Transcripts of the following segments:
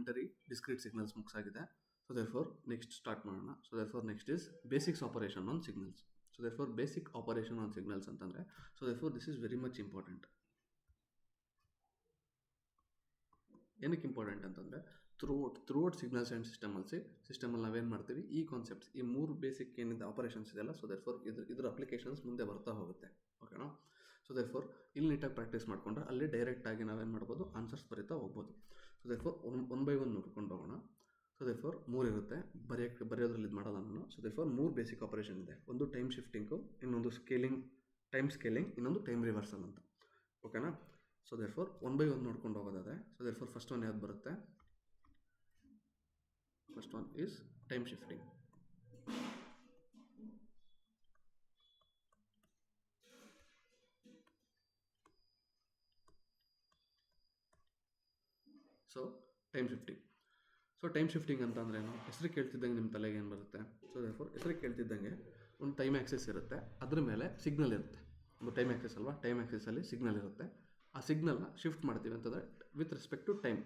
Elementary discrete signals ಮುಗಿಸಾಗಿದೆ. So therefore next start ಮಾಡೋಣ. So therefore next is basics operation on signals. So therefore basic operation on signals ಅಂತಂದರೆ, so therefore this is very much important. ಏನಕ್ಕೆ important ಅಂತಂದರೆ throughout signals and ಸಿಸ್ಟಮಲ್ಲಿ ನಾವೇನು ಮಾಡ್ತೀವಿ, ಈ concepts, ಈ 3 ಬೇಸಿಕ್ ಏನಿದೆ ಆಪರೇಷನ್ಸ್ ಇದೆಲ್ಲ, ಸೊ ದೇರ್ಫೋರ್ ಇದ್ರ ಅಪ್ಲಿಕೇಶನ್ಸ್ ಮುಂದೆ ಬರ್ತಾ ಹೋಗುತ್ತೆ. ಓಕೆನಾ? ಸೊ ದೇರ್ಫೋರ್ ಇಲ್ಲಿ ನೀಟಾಗಿ ಪ್ರಾಕ್ಟೀಸ್ ಮಾಡಿಕೊಂಡ್ರೆ ಅಲ್ಲಿ ಡೈರೆಕ್ಟಾಗಿ ನಾವೇನು ಮಾಡ್ಬೋದು, ಆನ್ಸರ್ಸ್ ಬರೀತಾ ಹೋಗ್ಬೋದು. So therefore one by one ನೋಡ್ಕೊಂಡು ಹೋಗೋಣ. ಸೊ ದೇರ್ಫೋರ್ 3 ಇರುತ್ತೆ, ಬರೆಯೋದ್ರಲ್ಲಿ ಇದು ಮಾಡೋಲ್ಲ ನಾನು. ಸೊ ದೇರ್ಫೋರ್ 3 ಬೇಸಿಕ್ ಆಪರೇಷನ್ ಇದೆ. ಒಂದು ಟೈಮ್ ಶಿಫ್ಟಿಂಗು, ಇನ್ನೊಂದು ಟೈಮ್ ಸ್ಕೇಲಿಂಗ್, ಇನ್ನೊಂದು ಟೈಮ್ ರಿವರ್ಸಲ್ ಅಂತ. ಓಕೆನಾ? So therefore one by one ನೋಡ್ಕೊಂಡು ಹೋಗೋದಾದರೆ, ಸೊ ದೇರ್ಫೋರ್ ಫಸ್ಟ್ ಒನ್ ಯಾವ್ದು ಬರುತ್ತೆ? First one is time shifting. So time shifting ಅಂತ ಅಂದ್ರೆ ಏನು? ಹೆಸರು ಕೇಳ್ತಿದ್ದಂಗೆ ನಿಮ್ಮ ತಲೆಗೆ ಏನು ಬರುತ್ತೆ? ಸೊ ದೇರ್ಫೋರ್ ಹೆಸರು ಕೇಳ್ತಿದ್ದಂಗೆ ಒಂದು ಟೈಮ್ ಆ್ಯಕ್ಸೆಸ್ ಇರುತ್ತೆ, ಅದ್ರ ಮೇಲೆ ಸಿಗ್ನಲ್ ಇರುತ್ತೆ. ಒಂದು ಟೈಮ್ ಆ್ಯಕ್ಸೆಸ್ ಅಲ್ವಾ, ಟೈಮ್ ಆ್ಯಕ್ಸೆಸಲ್ಲಿ ಸಿಗ್ನಲ್ ಇರುತ್ತೆ. ಆ ಸಿಗ್ನಲ್ನ ಶಿಫ್ಟ್ ಮಾಡ್ತೀವಿ ಅಂತಂದರೆ with respect to time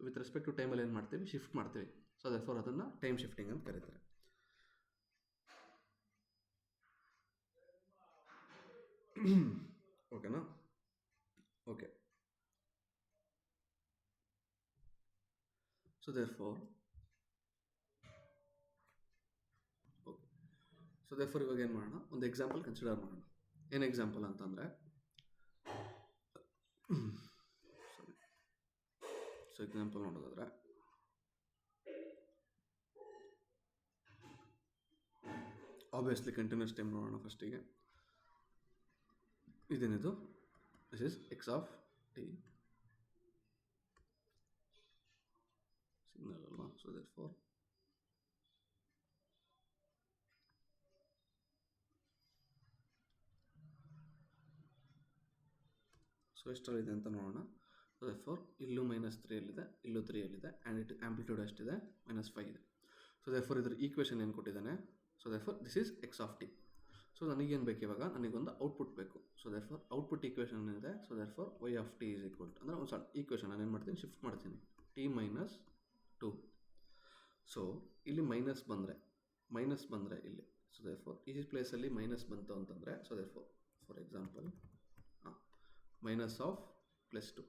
with respect to ಟೈಮಲ್ಲಿ ಏನು ಮಾಡ್ತೀವಿ, ಶಿಫ್ಟ್ ಮಾಡ್ತೀವಿ. ಸೊ ದೇರ್ಫೋರ್ ಅದನ್ನು ಟೈಮ್ ಶಿಫ್ಟಿಂಗ್ ಅಂತ ಕರೀತಾರೆ. ಓಕೆನಾ? ಓಕೆ. ಸೊ ದೇರ್ಫೋರ್ ಇವಾಗ ಏನು ಮಾಡೋಣ, ಒಂದು ಎಕ್ಸಾಂಪಲ್ ಕನ್ಸಿಡರ್ ಮಾಡೋಣ. ಏನು ಎಕ್ಸಾಂಪಲ್ ಅಂತಂದರೆ, ಸೊ ಎಕ್ಸಾಂಪಲ್ ನೋಡೋದಾದ್ರೆ, ಆಬ್ವಿಯಸ್ಲಿ ಕಂಟಿನ್ಯೂಸ್ ಟೈಮ್ ನೋಡೋಣ ಫಸ್ಟಿಗೆ. ಇದೇನಿದು? This is X of t signal ಅಲ್ವಾ. ಸೊ ದೇರ್ಫೋರ್ ಸೊ ಎಷ್ಟರಲ್ಲಿದೆ ಅಂತ ನೋಡೋಣ. ಸೊ ದೇರ್ಫೋರ್ ಇಲ್ಲೂ -3 ಇಲ್ಲೂ 3 ಆ್ಯಂಡ್ ಇಟ್ ಆಂಪ್ಲಿಟ್ಯೂಡ್ ಎಷ್ಟಿದೆ? -5 ಇದೆ. ಸೊ ದೇರ್ಫೋರ್ ಇದ್ರ ಈಕ್ವೇಷನ್ ಏನು ಕೊಟ್ಟಿದ್ದಾನೆ? So therefore this is X of T. So ನನಗೇನು ಬೇಕು ಇವಾಗ? ನನಗೊಂದು ಔಟ್ಪುಟ್ ಬೇಕು. ಸೊ ದೇರ್ಫೋರ್ ಔಟ್ಪುಟ್ ಈಕ್ವೇಷನ್ ಏನಿದೆ? So therefore Y of T is equal to, ಅಂದರೆ ಒಂದು ಸಣ್ಣ ಈಕ್ವೇಷನ್ ನಾನು ಏನು ಮಾಡ್ತೀನಿ, ಶಿಫ್ಟ್ ಮಾಡ್ತೀನಿ, t-2. ಸೊ ಇಲ್ಲಿ ಮೈನಸ್ ಬಂದರೆ ಇಲ್ಲಿ, ಸೊ ದೇರ್ಫೋರ್ ಈ ಪ್ಲೇಸಲ್ಲಿ ಮೈನಸ್ ಬಂತು ಅಂತಂದರೆ, so therefore for example minus of +2.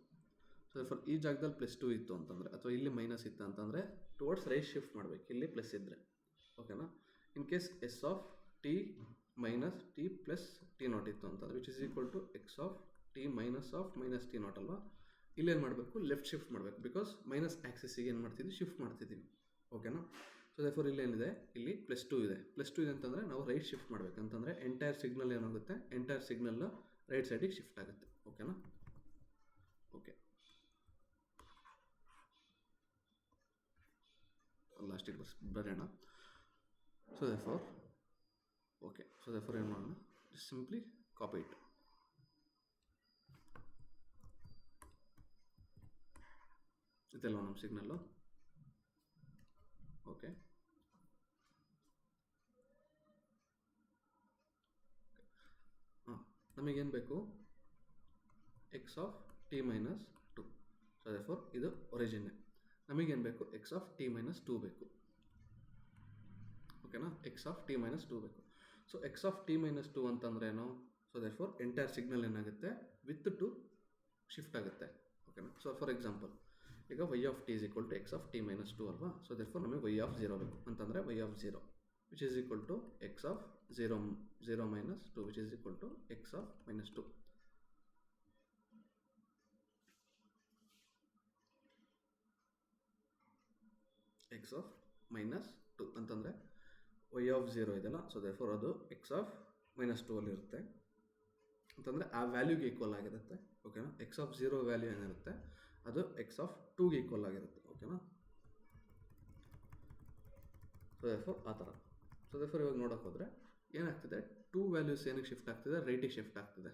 So therefore ಈ ಜಾಗದಲ್ಲಿ +2 ಇತ್ತು ಅಂತಂದರೆ, ಅಥವಾ ಇಲ್ಲಿ ಮೈನಸ್ ಇತ್ತು ಅಂತಂದರೆ ಟುವರ್ಡ್ಸ್ ರೈಟ್ ಶಿಫ್ಟ್ ಮಾಡಬೇಕು, ಇಲ್ಲಿ ಪ್ಲಸ್ ಇದ್ದರೆ. ಓಕೆನಾ? In case S of T minus T plus t0 ಇತ್ತು ಅಂತಂದರೆ, which is equal to X of T minus of minus t0 ಅಲ್ವಾ. ಇಲ್ಲೇನು ಮಾಡಬೇಕು? ಲೆಫ್ಟ್ ಶಿಫ್ಟ್ ಮಾಡಬೇಕು, ಬಿಕಾಸ್ ಮೈನಸ್ ಆ್ಯಕ್ಸಿಸಿಗೆ ಏನು ಮಾಡ್ತಿದ್ವಿ, ಶಿಫ್ಟ್ ಮಾಡ್ತಿದ್ದೀವಿ. ಓಕೆನಾ? ಸೊ ದೇರ್ಫೋರ್ ಇಲ್ಲೇನಿದೆ, ಇಲ್ಲಿ +2 ಇದೆ. +2 ಇದೆ ಅಂತಂದರೆ ನಾವು ರೈಟ್ ಶಿಫ್ಟ್ ಮಾಡಬೇಕು, ಅಂತಂದರೆ ಎಂಟೈರ್ ಸಿಗ್ನಲ್ ಏನಾಗುತ್ತೆ, ಎಂಟೈರ್ ಸಿಗ್ನಲ್ ರೈಟ್ ಸೈಡಿಗೆ ಶಿಫ್ಟ್ ಆಗುತ್ತೆ. ಓಕೆನಾ? ಓಕೆ, ಲಾಸ್ಟಿಗೆ ಬರೆಯೋಣ. So therefore okay, so therefore ಏನು ಮಾಡೋಣ, ಸಿಂಪ್ಲಿ ಕಾಪಿ ಇಟ್. ಇದೆಲ್ಲ ನಮ್ಮ ಸಿಗ್ನಲ್ಲು. ಓಕೆ, ನಮಗೇನು ಬೇಕು? X of T -2. So therefore ಇದು ಒರಿಜಿನ್ನೇ. ನಮಗೇನು ಬೇಕು? ಎಕ್ಸ್ ಆಫ್ ಟಿ -2 ಬೇಕು. ಓಕೆನಾ? ಎಕ್ಸ್ ಆಫ್ ಟಿ -2 ಬೇಕು. ಸೊ ಎಕ್ಸ್ ಆಫ್ ಟಿ -2 ಅಂತಂದ್ರೆ ಏನು? ಸೊ ದೇರ್ಫೋರ್ ಎಂಟೈರ್ ಸಿಗ್ನಲ್ ಏನಾಗುತ್ತೆ, ವಿತ್ ಟು ಶಿಫ್ಟ್ ಆಗುತ್ತೆ. ಓಕೆನಾ? ಸೊ ಫಾರ್ ಎಕ್ಸಾಂಪಲ್ ಈಗ Y of T is equal to X of T -2 ಅಲ್ವಾ. ಸೊ ದೇರ್ಫೋರ್ ನಮಗೆ ವೈ ಆಫ್ 0 ಬೇಕು, ಅಂತಂದರೆ Y of 0 which is equal to X of 0 -2 which is equal to X of -2. X of -2 ಅಂತಂದರೆ Y of 0 ಇದೆಲ್ಲ. So therefore ಅದು X of -2 ಅಲ್ಲಿ ಇರುತ್ತೆ, ಅಂತಂದರೆ ಆ ವ್ಯಾಲ್ಯೂಗೆ ಈಕ್ವಲ್ ಆಗಿರುತ್ತೆ. ಓಕೆನಾ? ಎಕ್ಸ್ ಆಫ್ 0 ವ್ಯಾಲ್ಯೂ ಏನಿರುತ್ತೆ ಅದು ಎಕ್ಸ್ ಆಫ್ 2ಗೆ ಈಕ್ವಲ್ ಆಗಿರುತ್ತೆ. ಓಕೆನಾ? ಸೊ ದೇರ್ಫೋರ್ ಆ ಥರ. ಸೊ ದೇರ್ಫೋರ್ ಇವಾಗ ನೋಡೋಕೆ ಹೋದರೆ ಏನಾಗ್ತಿದೆ, 2 ವ್ಯಾಲ್ಯೂಸ್ ಏನಕ್ಕೆ ಶಿಫ್ಟ್ ಆಗ್ತಿದೆ? ರೈಟಿಗೆ ಶಿಫ್ಟ್ ಆಗ್ತಿದೆ.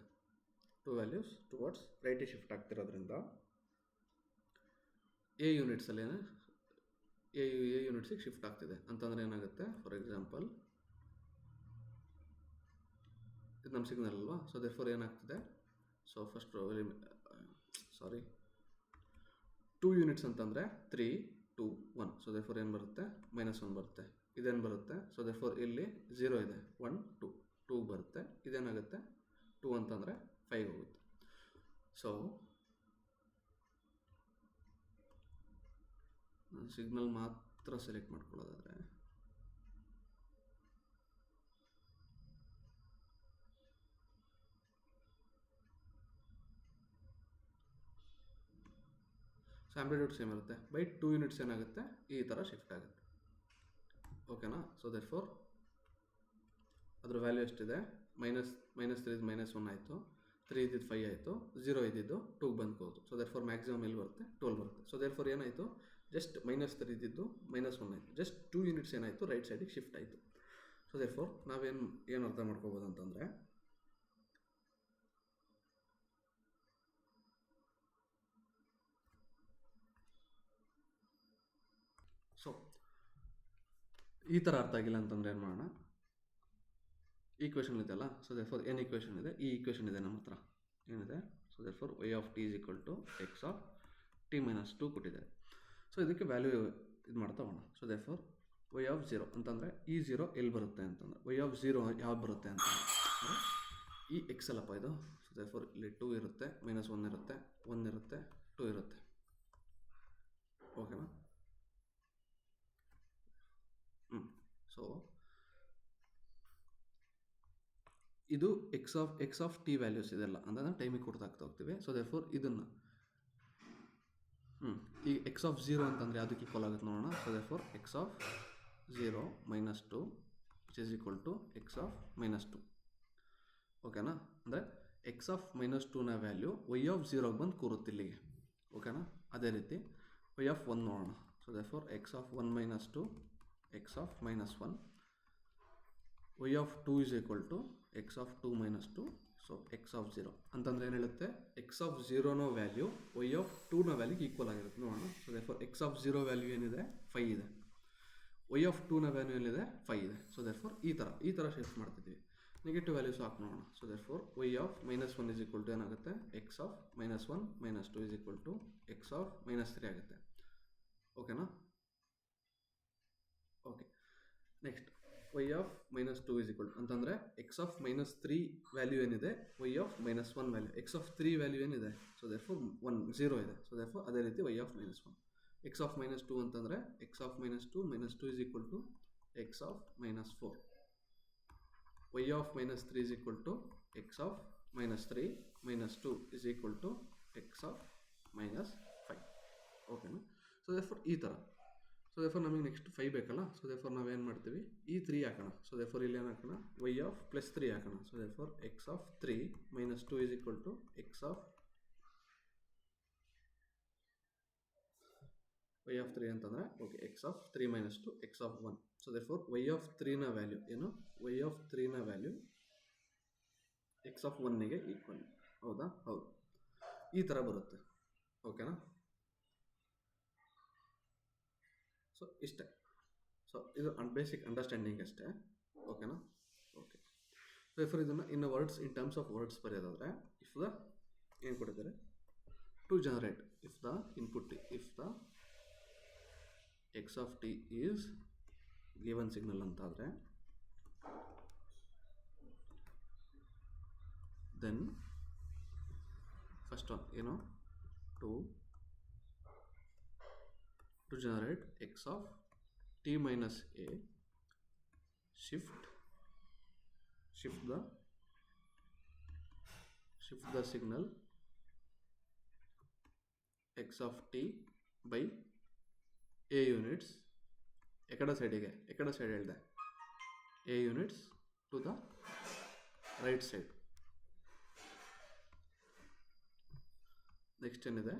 2 ವ್ಯಾಲ್ಯೂಸ್ ಟುವರ್ಡ್ಸ್ ರೈಟಿಗೆ ಶಿಫ್ಟ್ ಆಗ್ತಿರೋದ್ರಿಂದ ಎ ಯೂನಿಟ್ಸಲ್ಲಿ ಎ ಯೂನಿಟ್ಸಿಗೆ ಶಿಫ್ಟ್ ಆಗ್ತಿದೆ. ಅಂತಂದರೆ ಏನಾಗುತ್ತೆ, ಫಾರ್ ಎಕ್ಸಾಂಪಲ್ ಇದು ನಮ್ಮ ಸಿಗ್ನಲ್ ಅಲ್ವಾ. ಸೊ ದೇರ್ಫೋರ್ ಏನಾಗ್ತಿದೆ, ಸೊ ಫಸ್ಟ್ 2 ಯೂನಿಟ್ಸ್ ಅಂತಂದರೆ 3 2 1. ಸೊ ದೇರ್ಫೋರ್ ಏನು ಬರುತ್ತೆ -1 ಬರುತ್ತೆ. ಇದೇನು ಬರುತ್ತೆ, ಸೊ ದೇರ್ಫೋರ್ ಇಲ್ಲಿ 0 ಇದೆ, 1 2 2 ಬರುತ್ತೆ. ಇದೇನಾಗುತ್ತೆ 2 ಅಂತಂದರೆ 5 ಹೋಗುತ್ತೆ. ಸೊ ಸಿಗ್ನಲ್ ಮಾತ್ರ ಸೆಲೆಕ್ಟ್ ಮಾಡ್ಕೊಳ್ಳೋದಾದರೆ ಸೊ ಆಂಪ್ಲಿಟ್ಯೂಡ್ ಸೇಮ್ ಇರುತ್ತೆ. ಬೈ 2 ಯೂನಿಟ್ಸ್ ಏನಾಗುತ್ತೆ ಈ ಥರ ಶಿಫ್ಟ್ ಆಗುತ್ತೆ. ಓಕೆನಾ. ಸೊ ದೇರ್ಫೋರ್ ಅದ್ರ ವ್ಯಾಲ್ಯೂ ಎಷ್ಟಿದೆ, -3 -1 ಆಯಿತು, 3 ಇದ್ದಿದ್ದು 5 ಆಯಿತು, 0 ಇದ್ದಿದ್ದು 2 ಬಂದ್ಕೋದು. ಸೊ ದೇರ್ಫೋರ್ ಮ್ಯಾಕ್ಸಿಮಮ್ ಎಲ್ಲಿ ಬರುತ್ತೆ 12 ಬರುತ್ತೆ. ಸೊ ದೇರ್ಫೋರ್ ಏನಾಯಿತು, ಜಸ್ಟ್ -3 ಇದ್ದಿದ್ದು -1 ಆಯಿತು, ಜಸ್ಟ್ 2 ಯೂನಿಟ್ಸ್ ಏನಾಯಿತು ರೈಟ್ ಸೈಡಿಗೆ ಶಿಫ್ಟ್ ಆಯಿತು. ಸೊ ದೇರ್ಫೋರ್ ಏನು ಅರ್ಥ ಮಾಡ್ಕೋಬೋದು ಅಂತಂದರೆ, ಸೊ ಈ ಥರ ಅರ್ಥ ಆಗಿಲ್ಲ ಅಂತಂದರೆ ಏನು ಮಾಡೋಣ, ಈಕ್ವೇಷನ್ ಇದೆಯಲ್ಲ. ಸೊ ದೇರ್ಫೋರ್ ಏನು ಈಕ್ವೇಷನ್ ಇದೆ, ಈ ಈಕ್ವೇಷನ್ ಇದೆ ನಮ್ಮ ಹತ್ರ ಏನಿದೆ. So therefore y of t = x of t - 2 ಕೊಟ್ಟಿದೆ. ಸೊ ಇದಕ್ಕೆ ವ್ಯಾಲ್ಯೂ ಇದು ಮಾಡ್ತಾ ಹೋಗೋಣ. ಸೊ ದೇರ್ಫೋರ್ y ಆಫ್ 0 ಅಂತಂದರೆ ಈ 0 ಎಲ್ಲಿ ಬರುತ್ತೆ ಅಂತಂದರೆ y ಆಫ್ 0 ಯಾವ್ದು ಬರುತ್ತೆ ಅಂತಂದರೆ ಈ ಎಕ್ಸ್ ಅಲ್ಲಪ್ಪ ಇದು. ಸೊ ದೇರ್ಫೋರ್ ಇಲ್ಲಿ 2 ಇರುತ್ತೆ, -1 ಇರುತ್ತೆ, 1 ಇರುತ್ತೆ, 2 ಇರುತ್ತೆ. ಓಕೆನಾ. ಸೊ ಇದು ಎಕ್ಸ್ ಆಫ್ ಟಿ ವ್ಯಾಲ್ಯೂಸ್ ಇದೆಲ್ಲ ಅಂದರೆ ಟೈಮಿಗೆ ಕೊಡ್ತಾ ಹೋಗ್ತೀವಿ. ಸೊ ದೇರ್ಫೋರ್ ಇದನ್ನು ಈ ಎಕ್ಸ್ ಆಫ್ 0 ಅಂತಂದರೆ ಯಾವುದಕ್ಕೆ ಈಕ್ವಲ್ ಆಗುತ್ತೆ ನೋಡೋಣ. So therefore X of 0 - 2 = x of -2. ಓಕೆನಾ. ಅಂದರೆ ಎಕ್ಸ್ ಆಫ್ -2ನ ವ್ಯಾಲ್ಯೂ y ಆಫ್ 0ಗೆ ಬಂದು ಕೂರುತ್ತೆ ಇಲ್ಲಿಗೆ. ಓಕೆನಾ. ಅದೇ ರೀತಿ y ಆಫ್ 1 ನೋಡೋಣ. So therefore X of 1 - 2 X of -1. y of 2 = x of 2 - 2. So x of 0 ಅಂತಂದರೆ ಏನು ಹೇಳುತ್ತೆ, ಎಕ್ಸ್ ಆಫ್ 0ನ ವ್ಯಾಲ್ಯೂ y ಆಫ್ 2ನ ವ್ಯಾಲ್ಯೂಗೆ ಈಕ್ವಲ್ ಆಗಿರುತ್ತೆ ನೋಡೋಣ. So therefore X of 0 value ಏನಿದೆ 5 ಇದೆ, y ಆಫ್ 2ನ ವ್ಯಾಲ್ಯೂ ಏನಿದೆ 5 ಇದೆ. ಸೊ ದೇರ್ಫೋರ್ ಈ ಥರ ಶಿಫ್ಟ್ ಮಾಡ್ತಿದ್ದೀವಿ. ನೆಗೆಟಿವ್ ವ್ಯಾಲ್ಯೂಸ್ ಹಾಕಿ ನೋಡೋಣ. ಸೊ ದೇರ್ಫೋರ್ y ಆಫ್ -1 = ಏನಾಗುತ್ತೆ, ಎಕ್ಸ್ ಆಫ್ -1 - 2 = ಎಕ್ಸ್ ಆಫ್ -3 ಆಗುತ್ತೆ. ಓಕೆನಾ. ಓಕೆ. ನೆಕ್ಸ್ಟ್ y ಆಫ್ -2 ಅಂತಂದರೆ ಎಕ್ಸ್ ಆಫ್ -3 ವ್ಯಾಲ್ಯೂ ಏನಿದೆ y of -1 value, x of 3 value ಏನಿದೆ. ಸೊ ದೇರ್ಫೋರ್ 0 ಇದೆ. ಸೊ ದೇರ್ಫೋರ್ ಅದೇ ರೀತಿ y ಆಫ್ -1. ಎಕ್ಸ್ ಆಫ್ -2 ಅಂತಂದರೆ X of -2 - 2 = x of -4. y of -3 = x of -3 - 2 = x of -5. ಓಕೆನಾ. So therefore ಈ ಥರ. ಸೊ ದೇರ್ಫೋರ್ ನಮಗೆ ನೆಕ್ಸ್ಟ್ 5 ಬೇಕಲ್ಲ. ಸೊ ದೇರ್ಫೋರ್ ನಾವೇನು ಮಾಡ್ತೀವಿ, ಈ 3 ಹಾಕೋಣ. ಸೊ ದೇರ್ಫೋರ್ ಇಲ್ಲಿ ಏನು ಹಾಕೋಣ, y ಆಫ್ +3 ಹಾಕೋಣ. So therefore X of 3 - 2 = x of y of 3 ಅಂತಂದರೆ okay x of 3 - 2 X of 1. So therefore y of 3ನ ವ್ಯಾಲ್ಯೂ ಏನು, y ಆಫ್ 3ನ ವ್ಯಾಲ್ಯೂ ಎಕ್ಸ್ ಆಫ್ 1ಗೆ ಈಕ್ವಲ್. ಹೌದಾ. ಹೌದು. ಈ ಥರ ಬರುತ್ತೆ. ಓಕೆನಾ. ಸೊ ಇಷ್ಟೇ. ಸೊ ಇದು ಬೇಸಿಕ್ ಅಂಡರ್ಸ್ಟ್ಯಾಂಡಿಂಗ್ ಅಷ್ಟೇ. ಓಕೆನಾ. ಓಕೆ. ಸೊ ಇದನ್ನು in words, in terms of words ಬರೆಯೋದಾದರೆ, ಇಫ್ ದ ಏನು ಕೊಟ್ಟಿದ್ದಾರೆ, to generate if the input if the x of T is given signal ಅಂತಾದರೆ, ದೆನ್ ಫಸ್ಟ್ ಒನ್ ಏನು, to generate x of t minus a, shift the signal x of t by a units. ekada side ಹೇಳಿದೆ, a units to the right side. Next ಏನಿದೆ,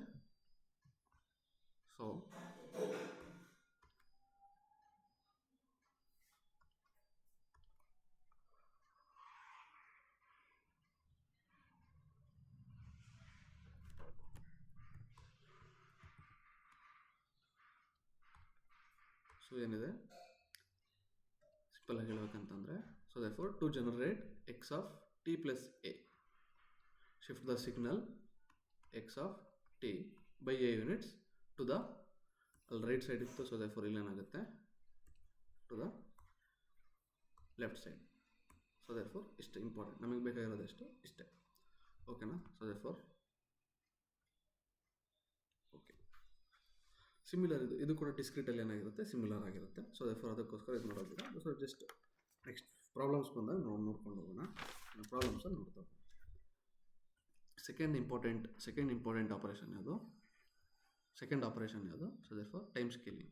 so ಏನಿದೆ simple ಆಗಿ ಹೇಳಬೇಕಂತಂದರೆ, so therefore to generate x of t plus A, shift the signal x of t by A units to the ಅಲ್ಲಿ right side ಇತ್ತು, so therefore ಇಲ್ಲೇನಾಗುತ್ತೆ to the left side. So therefore ಇಷ್ಟು important, ನಮಗೆ ಬೇಕಾಗಿರೋದು ಎಷ್ಟು ಇಷ್ಟೇ. ಓಕೆನಾ? So therefore okay. Similar ಇದು ಕೂಡ ಡಿಸ್ಕ್ರೀಟಲ್ಲಿ ಏನಾಗಿರುತ್ತೆ ಸಿಮಿಲರ್ ಆಗಿರುತ್ತೆ. ಸೊ ದೇರ್ಫೋರ್ ಅದಕ್ಕೋಸ್ಕರ ಇದು ನೋಡೋದಿಲ್ಲ. ಸೊ ಜಸ್ಟ್ ನೆಕ್ಸ್ಟ್ ಪ್ರಾಬ್ಲಮ್ಸ್ ಬಂದಾಗ ನೋಡ್ಕೊಂಡು ಹೋಗೋಣ. ಪ್ರಾಬ್ಲಮ್ಸಲ್ಲಿ ನೋಡ್ತಾ ಹೋಗೋಣ. ಸೆಕೆಂಡ್ ಇಂಪಾರ್ಟೆಂಟ್ ಆಪರೇಷನ್ ಯಾವುದು? ಸೆಕೆಂಡ್ ಆಪರೇಷನ್ ಯಾವುದು? So therefore time scaling.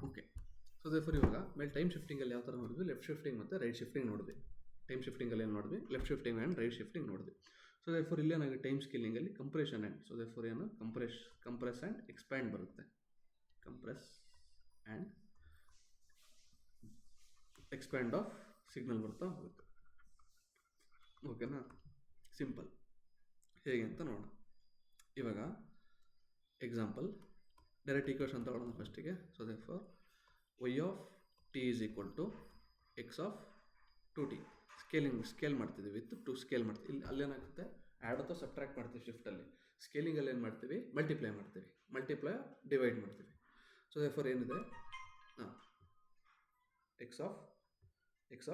Okay. So therefore ಇವಾಗ ಮೇಲೆ ಟೈಮ್ ಶಿಫ್ಟಿಂಗಲ್ಲಿ ಯಾವ ಥರ ನೋಡಿದ್ವಿ? ಲೆಫ್ಟ್ ಶಿಫ್ಟಿಂಗ್ ಮತ್ತು ರೈಟ್ ಶಿಫ್ಟಿಂಗ್ ನೋಡಿದ್ವಿ. ಟೈಮ್ ಶಿಫ್ಟಿಂಗಲ್ಲಿ ಏನು ನೋಡಿದ್ವಿ? Left shifting and right shifting ನೋಡಿದ್ವಿ. ಸೊ ದೇರ್ಫೋರ್ ಇಲ್ಲೇನಾಗುತ್ತೆ ಟೈಮ್ ಸ್ಕೇಲಿಂಗಲ್ಲಿ ಕಂಪ್ರೆಷನ್ ಆ್ಯಂಡ್, ಸೊ ದೇರ್ಫೋರ್ ಏನು ಕಂಪ್ರೆಸ್ ಆ್ಯಂಡ್ ಎಕ್ಸ್ಪ್ಯಾಂಡ್ ಬರುತ್ತೆ. Compress and expand of signal ಬರ್ತಾ ಹೋಗುತ್ತೆ. ಓಕೆನಾ? ಸಿಂಪಲ್. ಹೇಗೆ ಅಂತ ನೋಡೋಣ. ಇವಾಗ ಎಕ್ಸಾಂಪಲ್ ಡೈರೆಕ್ಟ್ ಈಕ್ವೇಷನ್ ತಗೊಳ್ಳೋಣ ಫಸ್ಟಿಗೆ. So therefore y of t is equal to X of 2t. Scale ಮಾಡ್ತಿದ್ದೀವಿ ವಿತ್ 2 ಸ್ಕೇಲ್ ಮಾಡ್ತೀವಿ. ಇಲ್ಲಿ ಅಲ್ಲೇನಾಗುತ್ತೆ ಆ್ಯಡ್ ಅಥವಾ ಸಬ್ಟ್ರಾಕ್ಟ್ ಮಾಡ್ತೀವಿ ಶಿಫ್ಟಲ್ಲಿ. ಸ್ಕೇಲಿಂಗಲ್ಲಿ ಏನು ಮಾಡ್ತೀವಿ? ಮಲ್ಟಿಪ್ಲೈ ಡಿವೈಡ್ ಮಾಡ್ತೀವಿ. ಸೊ ದೇರ್ಫೋರ್ ಏನಿದೆ? ಎಕ್ಸ್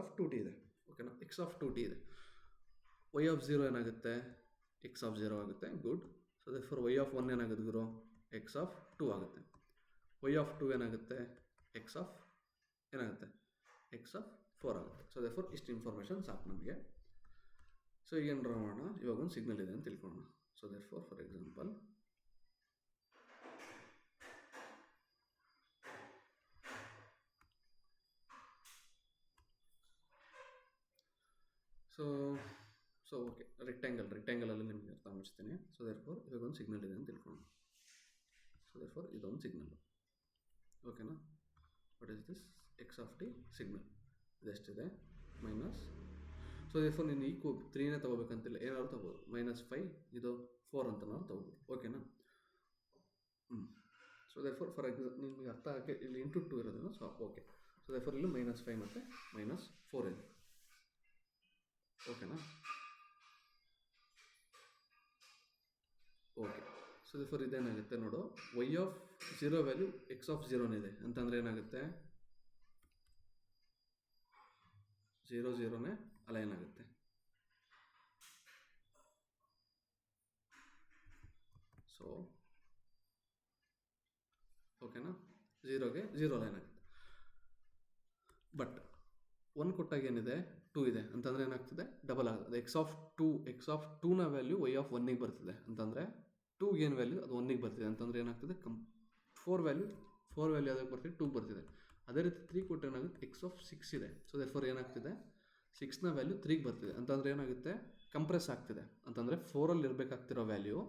ಆಫ್ 2t ಇದೆ. ಓಕೆನಾ? ಎಕ್ಸ್ ಆಫ್ 2t ಇದೆ. y ಆಫ್ 0 ಏನಾಗುತ್ತೆ? ಎಕ್ಸ್ ಆಫ್ 0 ಆಗುತ್ತೆ. Good. So therefore y of 1 ಏನಾಗುತ್ತೆ ಗುರು? ಎಕ್ಸ್ ಆಫ್ 2 ಆಗುತ್ತೆ. y ಆಫ್ 2 ಏನಾಗುತ್ತೆ? ಎಕ್ಸ್ ಆಫ್ 4 ಆಗುತ್ತೆ. ಸೊ ದೇರ್ಫೋರ್ ಇಷ್ಟು ಇನ್ಫಾರ್ಮೇಷನ್ ಸಾಕು ನಮಗೆ. ಸೊ ಈಗ ಏನು ಡ್ರಾ ಮಾಡೋಣ? ಇವಾಗ ಒಂದು ಸಿಗ್ನಲ್ ಇದೆ ಅಂತ ತಿಳ್ಕೊಳ್ಳೋಣ. So therefore for example so okay, ರೆಕ್ಟ್ಯಾಂಗಲಲ್ಲಿ ನಿಮಗೆ ಅರ್ಥ ಮಾಡಿಸ್ತೀನಿ. ಸೊ ದೇರ್ಫೋರ್ ಇವಾಗ ಒಂದು ಸಿಗ್ನಲ್ ಇದೆ ಅಂತ ತಿಳ್ಕೊಳ್ಳೋಣ. ಸೊ ದೇರ್ಫೋರ್ ಇದೊಂದು ಸಿಗ್ನಲ್. ಓಕೆನಾ? What is this? X of t signal ಇದೆಷ್ಟಿದೆ? ಮೈನಸ್. ಸೊ ದೇರ್ಫೋರ್ ನೀನು 3ನೇ ತೊಗೋಬೇಕಂತಿಲ್ಲ, ಏನಾದ್ರು ತೊಗೋಬೋದು. -5 ಇದು 4 ಅಂತ ನಾವು ತೊಗೋಬೋದು. ಓಕೆನಾ? ಸೊ ದೇರ್ಫೋರ್ ಫಾರ್ ಎಕ್ಸಾಂಪಲ್ ನಿಮಗೆ ಅರ್ಥ ಆಗಿ ಇಲ್ಲಿ ಇಂಟು 2 ಇರೋದನ್ನು. So okay. ಸೊ ದೇರ್ಫೋರ್ ಇಲ್ಲಿ -5 ಮತ್ತು -4 ಇದೆ. ಓಕೆನಾ? ಓಕೆ. ಸೊ ದೇರ್ಫೋರ್ ಇದೇನಾಗುತ್ತೆ ನೋಡು, y of 0 value x of 0 ಇದೆ ಅಂತಂದರೆ ಏನಾಗುತ್ತೆ? 0 ಅಲೈನ್ ಆಗುತ್ತೆ. ಸೊ ಓಕೆನಾ? 0ಗೆ 0 ಅಲೈನ್ ಆಗುತ್ತೆ. ಬಟ್ 1 ಕೊಟ್ಟಾಗ ಏನಿದೆ? 2 ಇದೆ ಅಂತಂದರೆ ಏನಾಗ್ತದೆ? ಡಬಲ್ ಆಗುತ್ತೆ. ಎಕ್ಸ್ ಆಫ್ 2ನ ವ್ಯಾಲ್ಯೂ y ಆಫ್ 1ಗೆ ಬರ್ತಿದೆ ಅಂತಂದರೆ 2ಗೆ ಏನು ವ್ಯಾಲ್ಯೂ? ಅದು 1ಗೆ ಬರ್ತಿದೆ ಅಂತಂದರೆ ಏನಾಗ್ತದೆ? 4 ವ್ಯಾಲ್ಯೂ ಅದಕ್ಕೆ ಬರ್ತಿದೆ, 2 ಬರ್ತಿದೆ. ಅದೇ ರೀತಿ 3 ಕೊಟ್ಟು ಏನಾಗುತ್ತೆ? ಎಕ್ಸ್ ಆಫ್ 6 ಇದೆ. ಸೊ ದೇರ್ಫೋರ್ ಏನಾಗ್ತಿದೆ? 6ನ ವ್ಯಾಲ್ಯೂ 3ಗೆ ಬರ್ತಿದೆ ಅಂತಂದರೆ ಏನಾಗುತ್ತೆ? ಕಂಪ್ರೆಸ್ ಆಗ್ತಿದೆ. ಅಂತಂದರೆ 4ಅಲ್ಲಿ ಇರಬೇಕಾಗ್ತಿರೋ value.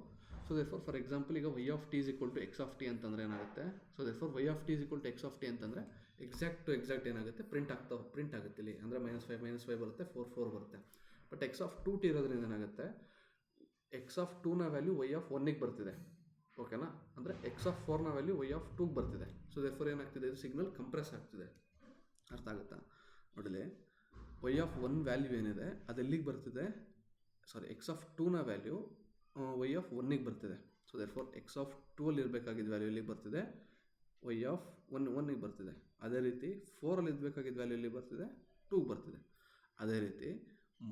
So therefore for example ಈಗ y of T is equal to X of t ಅಂತಂದರೆ ಏನಾಗುತ್ತೆ? So therefore y of T is equal to X of t ಅಂತಂದರೆ ಎಕ್ಸಾಕ್ಟ್ ಏನಾಗುತ್ತೆ? ಪ್ರಿಂಟ್ ಆಗುತ್ತೆ ಇಲ್ಲಿ. ಅಂದರೆ -5 ಬರುತ್ತೆ, 4 ಬರುತ್ತೆ. ಬಟ್ ಎಕ್ಸ್ ಆಫ್ 2t ಇರೋದ್ರಿಂದ ಏನಾಗುತ್ತೆ? ಎಕ್ಸ್ ಆಫ್ 2ನ ವ್ಯಾಲ್ಯೂ y ಆಫ್ 1ಗೆ ಬರ್ತಿದೆ. ಓಕೆನಾ? ಅಂದರೆ ಎಕ್ಸ್ ಆಫ್ 4ನ ವ್ಯಾಲ್ಯೂ y ಆಫ್ 2ಗೆ ಬರ್ತಿದೆ. ಸೊ ದೇರ್ಫೋರ್ ಏನಾಗ್ತಿದೆ? ಇದು ಸಿಗ್ನಲ್ ಕಂಪ್ರೆಸ್ ಆಗ್ತಿದೆ. ಅರ್ಥ ಆಗುತ್ತಾ? ನೋಡಲಿ, y ಆಫ್ 1 ವ್ಯಾಲ್ಯೂ ಏನಿದೆ ಅದೆಲ್ಲಿಗೆ ಬರ್ತಿದೆ? ಎಕ್ಸ್ ಆಫ್ 2ನ ವ್ಯಾಲ್ಯೂ y ಆಫ್ 1ಗೆ ಬರ್ತಿದೆ. ಸೊ ದೇರ್ಫೋರ್ ಎಕ್ಸ್ ಆಫ್ 2ಅಲ್ಲಿ ಇರಬೇಕಾಗಿದ್ದ ವ್ಯಾಲ್ಯೂ ಎಲ್ಲಿಗೆ ಬರ್ತಿದೆ? y ಆಫ್ 1ಗೆ ಬರ್ತಿದೆ. ಅದೇ ರೀತಿ 4ಅಲ್ಲಿ ಇರಬೇಕಾಗಿದ್ದ ವ್ಯಾಲ್ಯೂ ಎಲ್ಲಿಗೆ ಬರ್ತಿದೆ? 2ಗೆ ಬರ್ತಿದೆ. ಅದೇ ರೀತಿ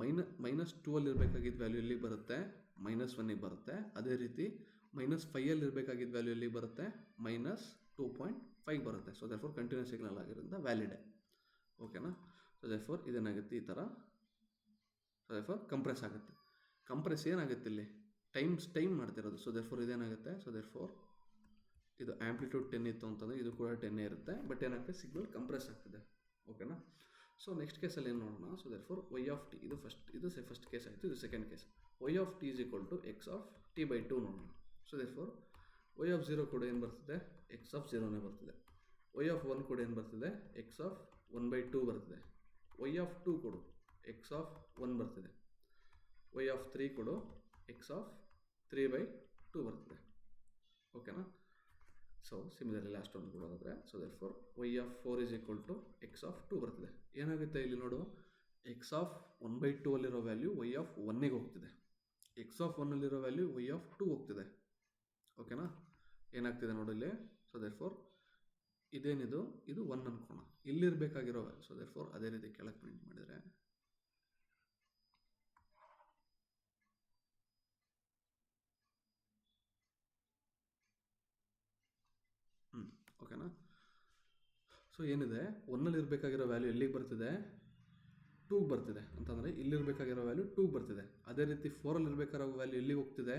-2ಅಲ್ಲಿ ಇರಬೇಕಾಗಿದ್ದ ವ್ಯಾಲ್ಯೂ ಎಲ್ಲಿಗೆ ಬರುತ್ತೆ? -1ಗೆ ಬರುತ್ತೆ. ಅದೇ ರೀತಿ -5ಅಲ್ಲಿ ಇರಬೇಕಾಗಿದ್ದ ವ್ಯಾಲ್ಯೂ ಎಲ್ಲಿಗೆ ಬರುತ್ತೆ? -2.5 ಬರುತ್ತೆ. ಸೊ ದೇರ್ಫೋರ್ ಕಂಟಿನ್ಯೂಸ್ ಸಿಗ್ನಲ್ ಆಗಿರೋದ್ರಿಂದ ವ್ಯಾಲಿಡ್. ಓಕೆನಾ? ಸೊ ದೇರ್ಫೋರ್ ಇದೇನಾಗುತ್ತೆ ಈ ಥರ. ಸೊ ದೇರ್ಫೋರ್ ಕಂಪ್ರೆಸ್ ಆಗುತ್ತೆ. ಕಂಪ್ರೆಸ್ ಏನಾಗುತ್ತೆ ಇಲ್ಲಿ? ಟೈಮ್ ಮಾಡ್ತಿರೋದು. ಸೊ ದೇರ್ಫೋರ್ ಇದೇನಾಗುತ್ತೆ? ಸೊ ದೇರ್ಫೋರ್ ಇದು ಆ್ಯಂಪ್ಲಿಟ್ಯೂಡ್ 10 ಇತ್ತು ಅಂತಂದರೆ ಇದು ಕೂಡ 10 ಇರುತ್ತೆ. ಬಟ್ ಏನಾಗುತ್ತೆ? ಸಿಗ್ನಲ್ ಕಂಪ್ರೆಸ್ ಆಗ್ತಿದೆ. ಓಕೆನಾ? ಸೊ ನೆಕ್ಸ್ಟ್ ಕೇಸಲ್ಲಿ ಏನು ನೋಡೋಣ? So therefore y of T ಇದು ಫಸ್ಟ್ ಕೇಸ್ ಆಯಿತು. ಇದು second case. y of T is equal to X of t/2 ನೋಡೋಣ. ಸೊ ದೇರ್ಫೋರ್ y ಆಫ್ 0 ಕೂಡ ಏನು ಬರ್ತಿದೆ? ಎಕ್ಸ್ ಆಫ್ 0ನೇ ಬರ್ತಿದೆ. y ಆಫ್ 1 ಕೂಡ ಏನು ಬರ್ತಿದೆ? ಎಕ್ಸ್ ಆಫ್ 1/2 ಬರ್ತಿದೆ. y ಆಫ್ 2 ಕೊಡು ಎಕ್ಸ್ ಆಫ್ 1 ಬರ್ತಿದೆ. y ಆಫ್ 3 ಕೊಡು ಎಕ್ಸ್ ಆಫ್ 3/2 ಬರ್ತಿದೆ. ಓಕೆನಾ? ಸೊ ಸಿಮಿಲರ್ಲಿ ಲಾಸ್ಟ್ ಒಂದು ಕೊಡೋದಾದರೆ, so therefore y of 4 is equal to X of 2 ಬರ್ತಿದೆ. ಏನಾಗುತ್ತೆ ಇಲ್ಲಿ ನೋಡು? ಎಕ್ಸ್ ಆಫ್ 1/2 ಅಲ್ಲಿರೋ ವ್ಯಾಲ್ಯೂ ವೈ ಆಫ್ 1ಗೆ ಹೋಗ್ತಿದೆ, ಎಕ್ಸ್ ಆಫ್ 1 ಅಲ್ಲಿರೋ ವ್ಯಾಲ್ಯೂ ವೈ ಆಫ್ 2 ಹೋಗ್ತಿದೆ. ಓಕೆನಾ, ಏನಾಗ್ತಿದೆ ನೋಡಿ ಇಲ್ಲಿ. ಸೊ ದೇರ್ಫೋರ್ ಇದೇನಿದು, ಇದು 1 ಅನ್ಕೋಣ, ಇಲ್ಲಿರಬೇಕಾಗಿರೋ ವ್ಯಾಲ್ಯೂ. ಸೊ ದೇರ್ಫೋರ್ ಅದೇ ರೀತಿ ಕೆಳಗೆ ಪ್ರಿಂಟ್ ಮಾಡಿದರೆ ಓಕೆನಾ. ಸೊ ಏನಿದೆ, 1ಅಲ್ಲಿ ಇರಬೇಕಾಗಿರೋ ವ್ಯಾಲ್ಯೂ ಎಲ್ಲಿಗೆ ಬರ್ತಿದೆ, 2ಗೆ ಬರ್ತಿದೆ ಅಂತಂದರೆ ಇಲ್ಲಿರಬೇಕಾಗಿರೋ ವ್ಯಾಲ್ಯೂ 2ಗೆ ಬರ್ತಿದೆ. ಅದೇ ರೀತಿ 4ಅಲ್ಲಿ ಇರಬೇಕಾಗಿರೋ ವ್ಯಾಲ್ಯೂ ಎಲ್ಲಿಗೆ ಹೋಗ್ತಿದೆ.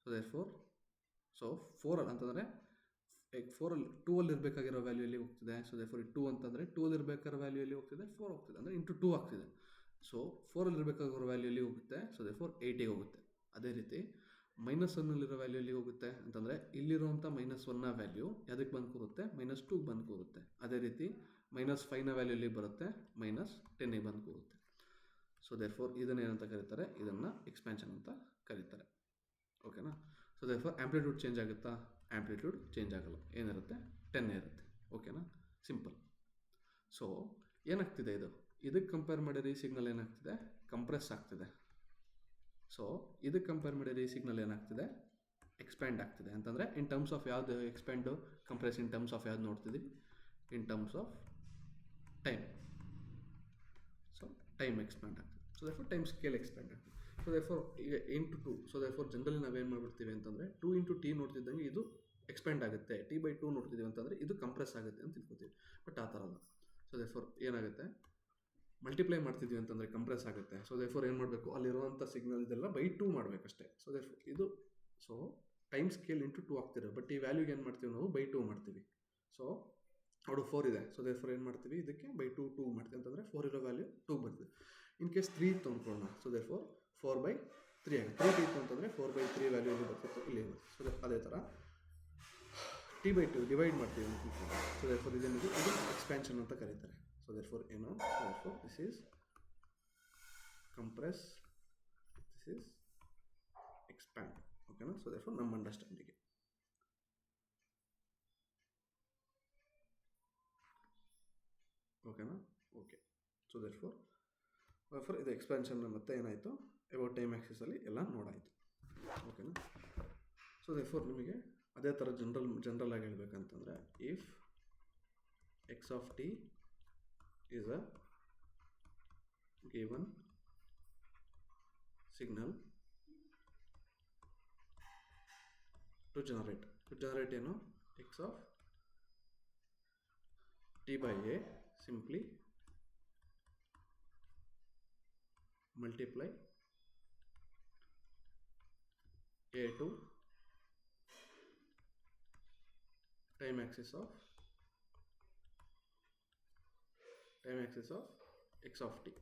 ಸೊ ದೇರ್ಫೋರ್ 4ಅಲ್ಲಿ ಅಂತಂದರೆ 4ಅಲ್ಲಿ 2ಅಲ್ಲಿ ಇರಬೇಕಾಗಿರೋ ವ್ಯಾಲ್ಯೂ ಎಲ್ಲಿಗೆ ಹೋಗ್ತಿದೆ. ಸೊ ದೇರ್ಫೋರ್ 2 ಅಂತಂದರೆ 2ಅಲ್ಲಿ ಇರಬೇಕಾಗಿರೋ ವ್ಯಾಲ್ಯೂ ಎಲ್ಲಿ ಹೋಗ್ತಿದೆ, 4 ಹೋಗ್ತಿದೆ, ಅಂದರೆ ಇಂಟು 2 ಆಗ್ತಿದೆ. ಸೊ 4ಅಲ್ಲಿ ಇರಬೇಕಾಗಿರೋ ವ್ಯಾಲ್ಯೂ ಎಲ್ಲಿ ಹೋಗುತ್ತೆ. ಸೊ ದೇರ್ಫೋರ್ 8ಗೆ ಹೋಗುತ್ತೆ. ಅದೇ ರೀತಿ -1ನಲ್ಲಿರೋ ವ್ಯಾಲ್ಯೂ ಎಲ್ಲಿ ಹೋಗುತ್ತೆ ಅಂತಂದರೆ ಇಲ್ಲಿರುವಂಥ -1ನ ವ್ಯಾಲ್ಯೂ ಯಾವುದಕ್ಕೆ ಬಂದು ಕೂರುತ್ತೆ, -2ಗೆ ಬಂದು ಕೂರುತ್ತೆ. ಅದೇ ರೀತಿ -5ನ ವ್ಯಾಲ್ಯೂ ಎಲ್ಲಿ ಬರುತ್ತೆ, -10ಗೆ ಬಂದು ಕೂರುತ್ತೆ. ಸೊ ದೇರ್ಫೋರ್ ಇದನ್ನೇನಂತ ಕರೀತಾರೆ, ಇದನ್ನು ಎಕ್ಸ್ಪ್ಯಾನ್ಷನ್ ಅಂತ ಕರೀತಾರೆ. ಓಕೆನಾ. ಸೊ ದೇರ್ಫೋರ್ ಆ್ಯಂಪ್ಲಿಟ್ಯೂಡ್ ಚೇಂಜ್ ಆಗುತ್ತಾ, ಆ್ಯಂಪ್ಲಿಟ್ಯೂಡ್ ಚೇಂಜ್ ಆಗಲ್ಲ, ಏನಿರುತ್ತೆ 10 ಇರುತ್ತೆ. ಓಕೆನಾ, ಸಿಂಪಲ್. ಸೊ ಏನಾಗ್ತಿದೆ, ಇದಕ್ಕೆ ಕಂಪೇರ್ ಮಾಡಿದ್ರೆ ಈ ಸಿಗ್ನಲ್ ಏನಾಗ್ತಿದೆ, ಕಂಪ್ರೆಸ್ ಆಗ್ತಿದೆ. ಸೊ ಇದಕ್ಕೆ ಕಂಪೇರ್ ಮಾಡಿದ್ರೆ ಈ ಸಿಗ್ನಲ್ ಏನಾಗ್ತಿದೆ, ಎಕ್ಸ್ಪ್ಯಾಂಡ್ ಆಗ್ತಿದೆ. ಅಂತಂದರೆ ಇನ್ ಟರ್ಮ್ಸ್ ಆಫ್ ಯಾವುದು expand, compress in terms of ಯಾವ್ದು ನೋಡ್ತಿದ್ದೀವಿ, in terms of time. So time expand ಆಗ್ತದೆ. So therefore time scale expand ಆಗ್ತದೆ. ಸೊ ದೇರ್ಫೋರ್ ಈಗ ಇಂಟು 2. ಸೊ ದೇರ್ಫೋರ್ ಜನರಲಿ ನಾವೇನು ಮಾಡ್ಬಿಡ್ತೀವಿ ಅಂತಂದರೆ 2 ಇಂಟು ಟಿ ನೋಡ್ತಿದ್ದಂಗೆ ಇದು ಎಕ್ಸ್ಪ್ಯಾಂಡ್ ಆಗುತ್ತೆ, T/2 ನೋಡ್ತಿದ್ದೀವಿ ಅಂತಂದರೆ ಇದು ಕಂಪ್ರೆಸ್ ಆಗುತ್ತೆ ಅಂತ ತಿಳ್ಕೊತೀವಿ. ಬಟ್ ಆ ಥರ ಅಲ್ಲ. ಸೊ ದೇರ್ಫೋರ್ ಏನಾಗುತ್ತೆ, ಮಲ್ಟಿಪ್ಲೈ ಮಾಡ್ತಿದ್ವಿ ಅಂತಂದರೆ ಕಂಪ್ರೆಸ್ ಆಗುತ್ತೆ. ಸೊ ದೇರ್ಫೋರ್ ಏನು ಮಾಡಬೇಕು, ಅಲ್ಲಿರುವಂಥ ಸಿಗ್ನಲ್ ಇದೆಲ್ಲ /2 ಮಾಡಬೇಕಷ್ಟೇ. ಸೊ ದೇರ್ಫೋರ್ ಇದು ಟೈಮ್ ಸ್ಕೇಲ್ ಇಂಟು 2 ಆಗ್ತಿರೋ, ಬಟ್ ಈ ವ್ಯಾಲ್ಯೂಗೆ ಏನು ಮಾಡ್ತೀವಿ ನಾವು, /2 ಮಾಡ್ತೀವಿ. ಸೊ ಔಟ್ ಆಫ್ 4 ಇದೆ. ಸೊ ದೇರ್ಫೋರ್ ಏನು ಮಾಡ್ತೀವಿ, ಇದಕ್ಕೆ /2 ಮಾಡ್ತೀವಿ ಅಂತಂದರೆ 4 ಇರೋ ವ್ಯಾಲ್ಯೂ 2 ಬರ್ತದೆ. ಇನ್ ಕೇಸ್ 3 ಇತ್ತು ಅಂದ್ಕೊಳ್ಳೋಣ. ಸೊ ದೇರ್ಫೋರ್ 4/3 ಆಗುತ್ತೆ. 3 ಇತ್ತು ಅಂತಂದರೆ 4/3 ವ್ಯಾಲ್ಯೂ ಇಲ್ಲಿ ಬರ್ತಿತ್ತು, ಇಲ್ಲಿ ಬರ್ತದೆ. ಸೊ ಅದೇ ಥರ T/2 ಡಿವೈಡ್ ಮಾಡ್ತೀವಿ ಅಂತ ತಿಳ್ಕೊಂಡು. ಸೊ ದೇರ್ಫೋರ್ ಇದೇನಿದೆ, ಇದು ಎಕ್ಸ್ಪ್ಯಾನ್ಷನ್ ಅಂತ ಕರೀತಾರೆ. ಸೊ ದೇರ್ಫೋರ್ ಏನು, therefore this is compress, this is expand. ಓಕೆನಾ. ಸೊ ದೇರ್ಫೋರ್ ನಮ್ಮ ಅಂಡರ್ಸ್ಟ್ಯಾಂಡಿಂಗ್ಗೆ. ಓಕೆನಾ, ಓಕೆ. ಸೊ ದೇರ್ಫೋರ್ ಇದು ಎಕ್ಸ್ಪ್ಯಾನ್ಷನ್ ಮತ್ತೆ ಏನಾಯಿತು, ಅಬೌಟ್ ಟೈಮ್ ಆ್ಯಕ್ಸಿಸಲ್ಲಿ ಎಲ್ಲ ನೋಡಾಯಿತು. ಓಕೆನಾ. ಸೊ ದೇರ್ಫೋರ್ ನಿಮಗೆ ಅದೇ ಥರ ಜನರಲ್ ಆಗಿ ಹೇಳ್ಬೇಕಂತಂದರೆ, if x of T is a given signal to generate ಏನು, X of t/a simply multiply a to time axis of x of t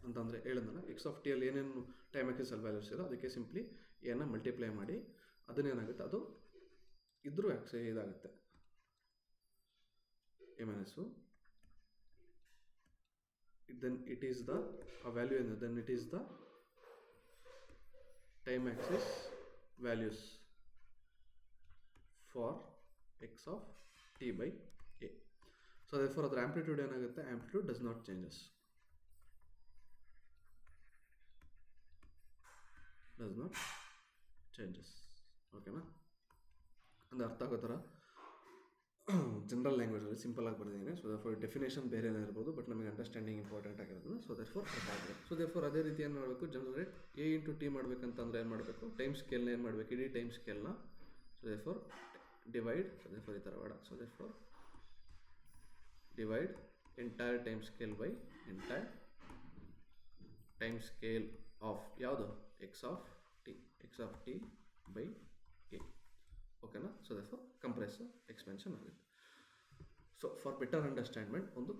ಅಂತಂದರೆ ಹೇಳಿದ್ನಲ್ಲ, ಎಕ್ಸ್ ಆಫ್ ಟಿ ಅಲ್ಲಿ ಏನೇನು ಟೈಮ್ ಆಕ್ಸಿಸಲ್ಲಿ ವ್ಯಾಲ್ಯೂಸ್ ಇದೆ ಅದಕ್ಕೆ ಸಿಂಪ್ಲಿ ಏನ ಮಲ್ಟಿಪ್ಲೈ ಮಾಡಿ ಅದನ್ನೇನಾಗುತ್ತೆ, ಅದು ಇದ್ರೂ ಇದಾಗುತ್ತೆ ಎಮನಸ್ಸು. Then it is the value ಏನು, then it is the time axis values for x of t/a. So therefore ಅದರ ಆಂಪ್ಲಿಟ್ಯೂಡ್ ಏನಾಗುತ್ತೆ, ಆಂಪ್ಲಿಟ್ಯೂಡ್ ಡಸ್ ನಾಟ್ ಚೇಂಜಸ್, ಓಕೆನಾ. ಅಂದರೆ ಅರ್ಥ ಆಗೋ ಥರ ಜನರಲ್ ಲ್ಯಾಂಗ್ವೇಜಲ್ಲಿ ಸಿಂಪಲಾಗಿ ಬರ್ದಿದ್ದೀನಿ. ಸೊ ದೇರ್ಫೋರ್ ಡೆಫಿನೇಷನ್ ಬೇರೆನೇ ಇರ್ಬೋದು, ಬಟ್ ನಮಗೆ ಅಂಡರ್ಸ್ಟ್ಯಾಂಡಿಂಗ್ ಇಂಪಾರ್ಟೆಂಟ್ ಆಗಿರೋದನ್ನ. ಸೊ ದೇರ್ಫೋರ್ ಅರ್ಥ ಆಗಿದೆ. ಸೊ ದೇರ್ಫೋರ್ ಅದೇ ರೀತಿ ಏನು ಮಾಡಬೇಕು, ಜನರೇಟ್ a ಇಂಟು ಟಿ ಮಾಡಬೇಕಂತಂದರೆ ಏನು ಮಾಡಬೇಕು, ಟೈಮ್ ಸ್ಕೇಲ್ನ ಏನು ಮಾಡಬೇಕು, ಇಡೀ ಟೈಮ್ ಸ್ಕೇಲ್ನ. So therefore divide, so therefore ಈ ಥರ ಬೇಡ. So therefore divide entire time scale by entire time scale of ಯಾವುದು, x of t by a. ಓಕೆನಾ. ಸೊ ದೇರ್ಫೋರ್ ಕಂಪ್ರೆಸ್ ಎಕ್ಸ್ಪೆನ್ಷನ್ ಆಗುತ್ತೆ. ಸೊ ಫಾರ್ ಬೆಟರ್ ಅಂಡರ್ಸ್ಟ್ಯಾಂಡ್ಮೆಂಟ್ ಒಂದು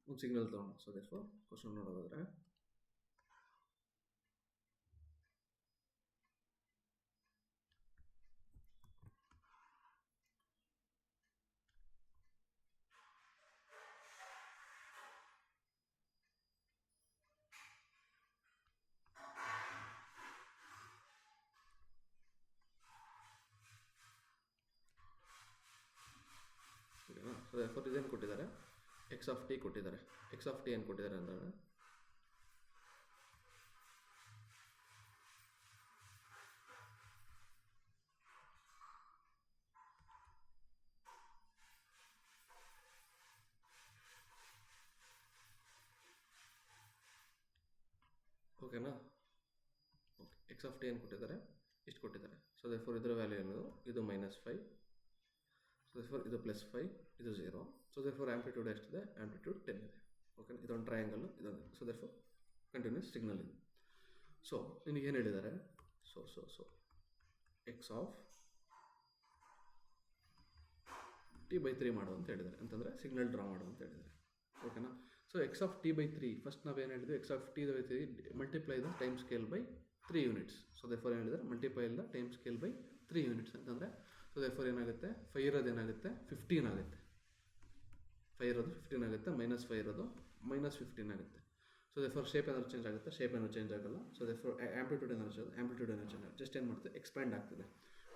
ಸಿಗ್ನಲ್ ತೊಗೊಳ್ಳೋಣ. So therefore question ನೋಡೋದಾದರೆ, so therefore ಇದೇನು ಕೊಟ್ಟಿದ್ದಾರೆ, ಎಕ್ಸ್ ಆಫ್ ಟಿ ಕೊಟ್ಟಿದ್ದಾರೆ. X of T ಏನು ಕೊಟ್ಟಿದ್ದಾರೆ ಅಂದರೆ ಓಕೆನಾ. ಓಕೆ, ಎಕ್ಸ್ ಆಫ್ ಟಿ ಏನು ಕೊಟ್ಟಿದ್ದಾರೆ, ಇಷ್ಟು ಕೊಟ್ಟಿದ್ದಾರೆ. ಸೊ ದೇರ್ಫೋರ್ ಇದರ ವ್ಯಾಲ್ಯೂ ಏನದು, ಇದು -5. ಸೊ ದೇರ್ಫೋರ್ ಇದು +5, ಇದು 0. ಸೊ ದೇರ್ಫೋರ್ ಆಂಪ್ಲಿಟ್ಯೂಡ್ ಎಷ್ಟಿದೆ, ಆಂಪ್ಲಿಟ್ಯೂಡ್ 10 ಇದೆ. ಓಕೆ, ಇದೊಂದು ಟ್ರಯಾಂಗಲ್, ಇದೊಂದು. ಸೊ ದೇರ್ಫೋರ್ ಕಂಟಿನ್ಯೂಸ್ ಸಿಗ್ನಲ್ ಇದೆ. ಸೊ ನಿನಗೆ ಏನು ಹೇಳಿದ್ದಾರೆ, ಸೊ ಎಕ್ಸ್ ಆಫ್ t/3 ಮಾಡು ಅಂತ ಹೇಳಿದ್ದಾರೆ. ಅಂತಂದರೆ ಸಿಗ್ನಲ್ ಡ್ರಾ ಮಾಡು ಅಂತ ಹೇಳಿದ್ದಾರೆ. ಓಕೆನಾ. So x of t/3 first ನಾವೇನು ಹೇಳಿದ್ವಿ, X of t/3 multiply the time scale by 3 units. So therefore ಏನು ಹೇಳಿದ್ದಾರೆ, multiply the time scale by 3 units ಅಂತಂದರೆ ಸೊ ದೇರ್ಫೋರ್ ಏನಾಗುತ್ತೆ, 5 ಇರೋದು ಏನಾಗುತ್ತೆ, 15 ಆಗುತ್ತೆ. 5 ಇರೋದು 15 ಆಗುತ್ತೆ, -5 ಇರೋದು -15 ಆಗುತ್ತೆ. ಸೊ ದೇರ್ಫೋರ್ ಶೇಪ್ ಏನಾದ್ರು ಚೇಂಜ್ ಆಗುತ್ತೆ, ಶೇಪ್ ಏನೂ ಚೇಂಜ್ ಆಗೋಲ್ಲ. ಸೊ ದೇರ್ಫೋರ್ ಆಂಪ್ಲಿಟ್ಯೂಡ್ ಏನಾದ್ರು ಚೇಂಜ್ ಆಗುತ್ತೆ, ಜಸ್ಟ್ ಏನು ಮಾಡುತ್ತೆ, ಎಕ್ಸ್ಪ್ಯಾಂಡ್ ಆಗ್ತದೆ.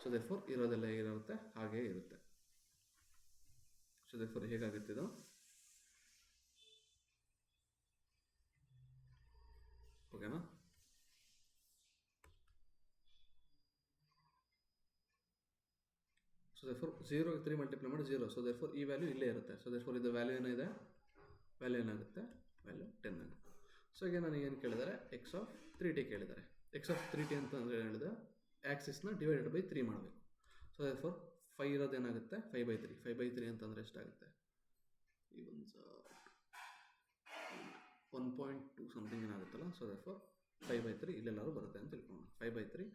ಸೊ ದೇರ್ಫೋರ್ ಇರೋದೆಲ್ಲ ಇರುತ್ತೆ, ಹಾಗೇ ಇರುತ್ತೆ. ಸೊ ದೇರ್ಫೋರ್ ಹೇಗಾಗುತ್ತೆ ಇದು, ಓಕೆನಾ. ಸೊ ದೇರ್ಫೋರ್ 0 3 ಮಲ್ಟಿಪ್ಲೈ ಮಾಡಿ 0. ಸೊ ದೇರ್ಫೋರ್ ಈ ವ್ಯಾಲ್ಯೂ ಇಲ್ಲೇ ಇರುತ್ತೆ. ಸೊ ದೇರ್ಫೋರ್ ಇದು ವ್ಯಾಲ್ಯೂ ಏನಿದೆ, ವ್ಯಾಲ್ಯೂ ಏನಾಗುತ್ತೆ, ವ್ಯಾಲ್ಯೂ 10 ಆಗುತ್ತೆ. ಸೊ ಈಗ ನನಗೆ ಏನು ಕೇಳಿದ್ದಾರೆ, ಎಕ್ಸ್ ಆಫ್ 3t ಕೇಳಿದ್ದಾರೆ. ಎಕ್ಸ್ ಆಫ್ 3t ಅಂತ ಅಂದರೆ ಹೇಳಿದೆ, ಆ್ಯಕ್ಸಿಸ್ನ ಡಿವೈಡೆಡ್ ಬೈ 3 ಮಾಡಬೇಕು. ಸೊ ದೇರ್ಫೋರ್ 5 ಇರೋದು ಏನಾಗುತ್ತೆ, 5/3. 5/3 ಅಂತಂದರೆ ಎಷ್ಟಾಗುತ್ತೆ, ಈ ಒಂದು 1.2 ಸಮಥಿಂಗ್ ಏನಾಗುತ್ತಲ್ಲ. ಸೊ ದೇರ್ಫೋರ್ 5/3 ಇಲ್ಲೆಲ್ಲರೂ ಬರುತ್ತೆ ಅಂತ ತಿಳ್ಕೊಂಡು 5/3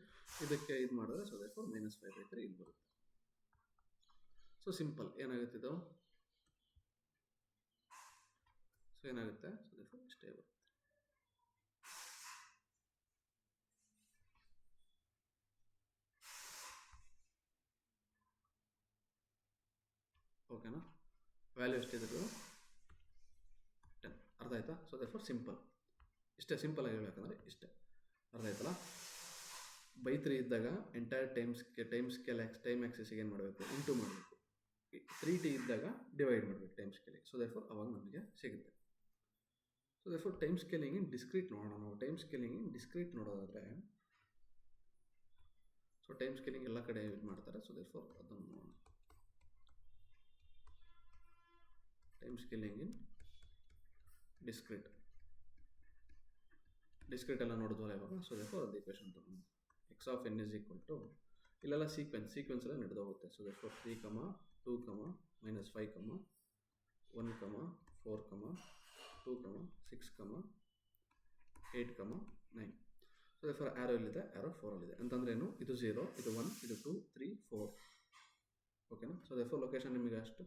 ಇದಕ್ಕೆ ಇದು ಮಾಡಿದ್ರೆ, ಸೊ ದೇರ್ಫೋರ್ -5/3 ಇಲ್ಲಿ ಬರುತ್ತೆ. ಸೊ ಸಿಂಪಲ್ ಏನಾಗುತ್ತೆ ಇದು, ಸೊ ಏನಾಗುತ್ತೆ, ಸೊ ದೇರ್ಫೋರ್ ಇಷ್ಟೇ ಬರುತ್ತೆ. ಓಕೆನಾ. ವ್ಯಾಲ್ಯೂ ಎಷ್ಟಿದೆ, 10. ಅರ್ಥ ಆಯ್ತಾ. ಸೊ ದೇರ್ಫೋರ್ ಸಿಂಪಲ್ ಇಷ್ಟೇ, ಸಿಂಪಲ್ ಆಗಿ ಹೇಳ್ಬೇಕಂದ್ರೆ ಇಷ್ಟೇ. ಅರ್ಥ ಆಯ್ತಲ್ಲ. ಬೈ 3 ಇದ್ದಾಗ ಎಂಟೈರ್ ಟೈಮ್ ಆ್ಯಕ್ಸಿಸ್ಗೆ ಏನು ಮಾಡಬೇಕು, ಇಂಟು ಮಾಡಬೇಕು. 3t ಇದ್ದಾಗ ಡಿವೈಡ್ ಮಾಡಬೇಕು ಟೈಮ್ ಸ್ಕೇಲಿಂಗ್. ಸೊ ದೇರ್ಫೋರ್ ಅವಾಗ ನಮಗೆ ಸಿಗುತ್ತೆ. ಸೊ ದೇರ್ಫೋರ್ ಟೈಮ್ ಸ್ಕೇಲಿಂಗ್ ಇನ್ ಡಿಸ್ಕ್ರೀಟ್ ನೋಡೋಣ ನಾವು. ಟೈಮ್ ಸ್ಕೇಲಿಂಗ್ ಇನ್ ಡಿಸ್ಕ್ರೀಟ್ ನೋಡೋದಾದರೆ, ಸೊ ಟೈಮ್ ಸ್ಕೇಲಿಂಗ್ ಎಲ್ಲ ಕಡೆ ಯೂಸ್ ಮಾಡ್ತಾರೆ. ಸೊ ದೇರ್ಫೋರ್ ಅದನ್ನು ನೋಡೋಣ. ಟೈಮ್ ಸ್ಕೇಲಿಂಗ್ ಇನ್ ಡಿಸ್ಕ್ರೀಟ್ ಎಲ್ಲ ನೋಡಿದ್ವಲ್ಲ ಇವಾಗ. ಸೊ ದೇರ್ಫೋರ್ ಅದು ಈಕ್ವೇಷನ್ ತಗೊಂಡು x of n is equal to, ಇಲ್ಲೆಲ್ಲ ಸೀಕ್ವೆನ್ಸಲ್ಲೇ ನಡೆದೋಗುತ್ತೆ. So therefore 3, 2, -5, 1, 4, 2, 6, 8, 9. So therefore arrow ಇಲ್ಲಿದೆ, ಆ್ಯರೋ 4 ಅಲ್ಲಿದೆ. ಅಂತಂದ್ರೇನು, ಇದು 0, ಇದು 1, ಇದು 2, 3, 4. ಓಕೆನಾ. ಸೊ ದೇರ್ಫೋರ್ ಲೊಕೇಶನ್ ನಿಮಗೆ ಅಷ್ಟು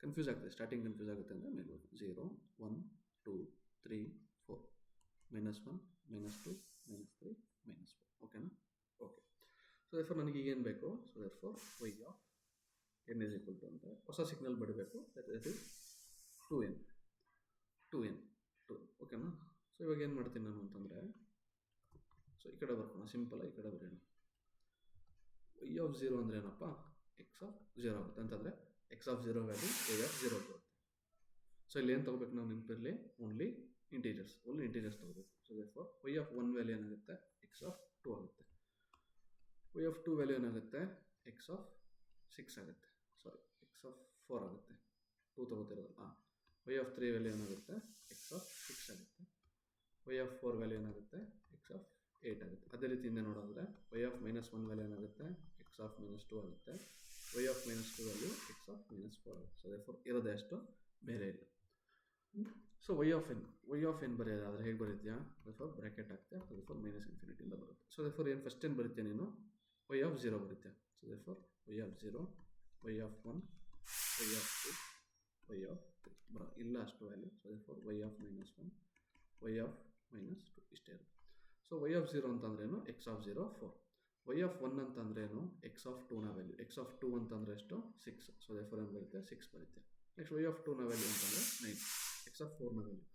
ಕನ್ಫ್ಯೂಸ್ ಆಗ್ತದೆ, ಸ್ಟಾರ್ಟಿಂಗ್ ಕನ್ಫ್ಯೂಸ್ ಆಗುತ್ತೆ ಅಂದರೆ ಮೇಲೆ 0, 1, 2, 3, 4, -1, -2, -3, -4. ಓಕೆನಾ. ಓಕೆ. ಸೊ ದೇರ್ಫೋರ್ ನನಗೆ ಈಗೇನು ಬೇಕು, so therefore y of n is equal to ಅಂತ ಹೊಸ ಸಿಗ್ನಲ್ ಬರಬೇಕು, ದಟ್ ಇಸ್ 2n. ಓಕೆನಾ. ಸೊ ಇವಾಗ ಏನು ಮಾಡ್ತೀನಿ ನಾನು ಅಂತಂದರೆ, ಸೊ ಈ ಕಡೆ ಬರ್ಕೋಣ, ಸಿಂಪಲ್ ಈ ಕಡೆ ಬರೋಣ. y ಆಫ್ 0 ಅಂದರೆ ಏನಪ್ಪ, ಎಕ್ಸ್ ಆಫ್ 0 ಆಗುತ್ತೆ. ಅಂತಂದರೆ X of 0 value y of 0 ಬರುತ್ತೆ. ಸೊ ಇಲ್ಲಿ ಏನು ತೊಗೋಬೇಕು ನಾವು ನೆನಪಿರಲಿ, ಓನ್ಲಿ ಇಂಟೀಜರ್ಸ್ ತೊಗೋಬೇಕು. So therefore y of 1 value ಏನಾಗುತ್ತೆ, ಎಕ್ಸ್ ಆಫ್ 2 ಆಗುತ್ತೆ. y ಆಫ್ 2 ವ್ಯಾಲ್ಯೂ ಏನಾಗುತ್ತೆ, ಎಕ್ಸ್ ಆಫ್ 6 ಆಗುತ್ತೆ. ಸಾರಿ, ಎಕ್ಸ್ ಆಫ್ 4 ಆಗುತ್ತೆ. 2 ತೊಗೋತಿರೋದಲ್ಲ. y ಆಫ್ 3 ವ್ಯಾಲ್ಯೂ ಏನಾಗುತ್ತೆ, ಎಕ್ಸ್ ಆಫ್ 6 ಆಗುತ್ತೆ. y ಆಫ್ 4 ವ್ಯಾಲ್ಯೂ ಏನಾಗುತ್ತೆ, ಎಕ್ಸ್ ಆಫ್ 8 ಆಗುತ್ತೆ. ಅದೇ ರೀತಿಯಿಂದ ನೋಡೋದ್ರೆ y ಆಫ್ -1 ವ್ಯಾಲ್ಯೂ ಏನಾಗುತ್ತೆ, ಎಕ್ಸ್ ಆಫ್ -2 ಆಗುತ್ತೆ. y of -2 value x of -4 ಆಗುತ್ತೆ. ಸೊ ದೇರ್ಫೋರ್ ಇರೋದೇ ಅಷ್ಟು, ಬೇರೆ ಇಲ್ಲ. ಸೊ y ಆಫ್ n ಬರೆಯೋದಾದರೆ ಹೇಗೆ ಬರೀತೀಯಾ, ದೇರ್ಫೋರ್ ಬ್ರ್ಯಾಕೆಟ್ ಹಾಕ್ತೀಯ. ಸೊ ದೇರ್ಫೋರ್ -∞ ಇಂದ ಬರುತ್ತೆ. ಸೊ ದೇರ್ಫೋರ್ ಏನು ಫಸ್ಟ್ ಏನು ಬರೀತೀಯ ನೀನು, y ಆಫ್ 0 ಬರೀತೀಯ. So therefore y of 0, y of 1, y of 2, y of 3 ಇಲ್ಲ ಅಷ್ಟು value. So therefore y of -1, y of -2 ಇಷ್ಟೇ ಇರುತ್ತೆ. ಸೊ y ಆಫ್ 0 ಅಂತಂದ್ರೇನು, ಎಕ್ಸ್ ಆಫ್ 0 4. y ಆಫ್ 1 ಅಂತಂದ್ರೇನು, ಎಕ್ಸ್ ಆಫ್ 2ನ ವ್ಯಾಲ್ಯೂ. ಎಕ್ಸ್ ಆಫ್ 2 ಅಂತಂದರೆ ಎಷ್ಟು, 6. ಸೊ ದೇರ್ಫೋರ್ ಏನು ಬರುತ್ತೆ, 6 ಬರುತ್ತೆ. ನೆಕ್ಸ್ಟ್ y ಆಫ್ 2ನ ವ್ಯಾಲ್ಯೂ ಅಂತಂದರೆ 9. ಎಕ್ಸ್ ಆಫ್ 4ನ ವ್ಯಾಲ್ಯೂ.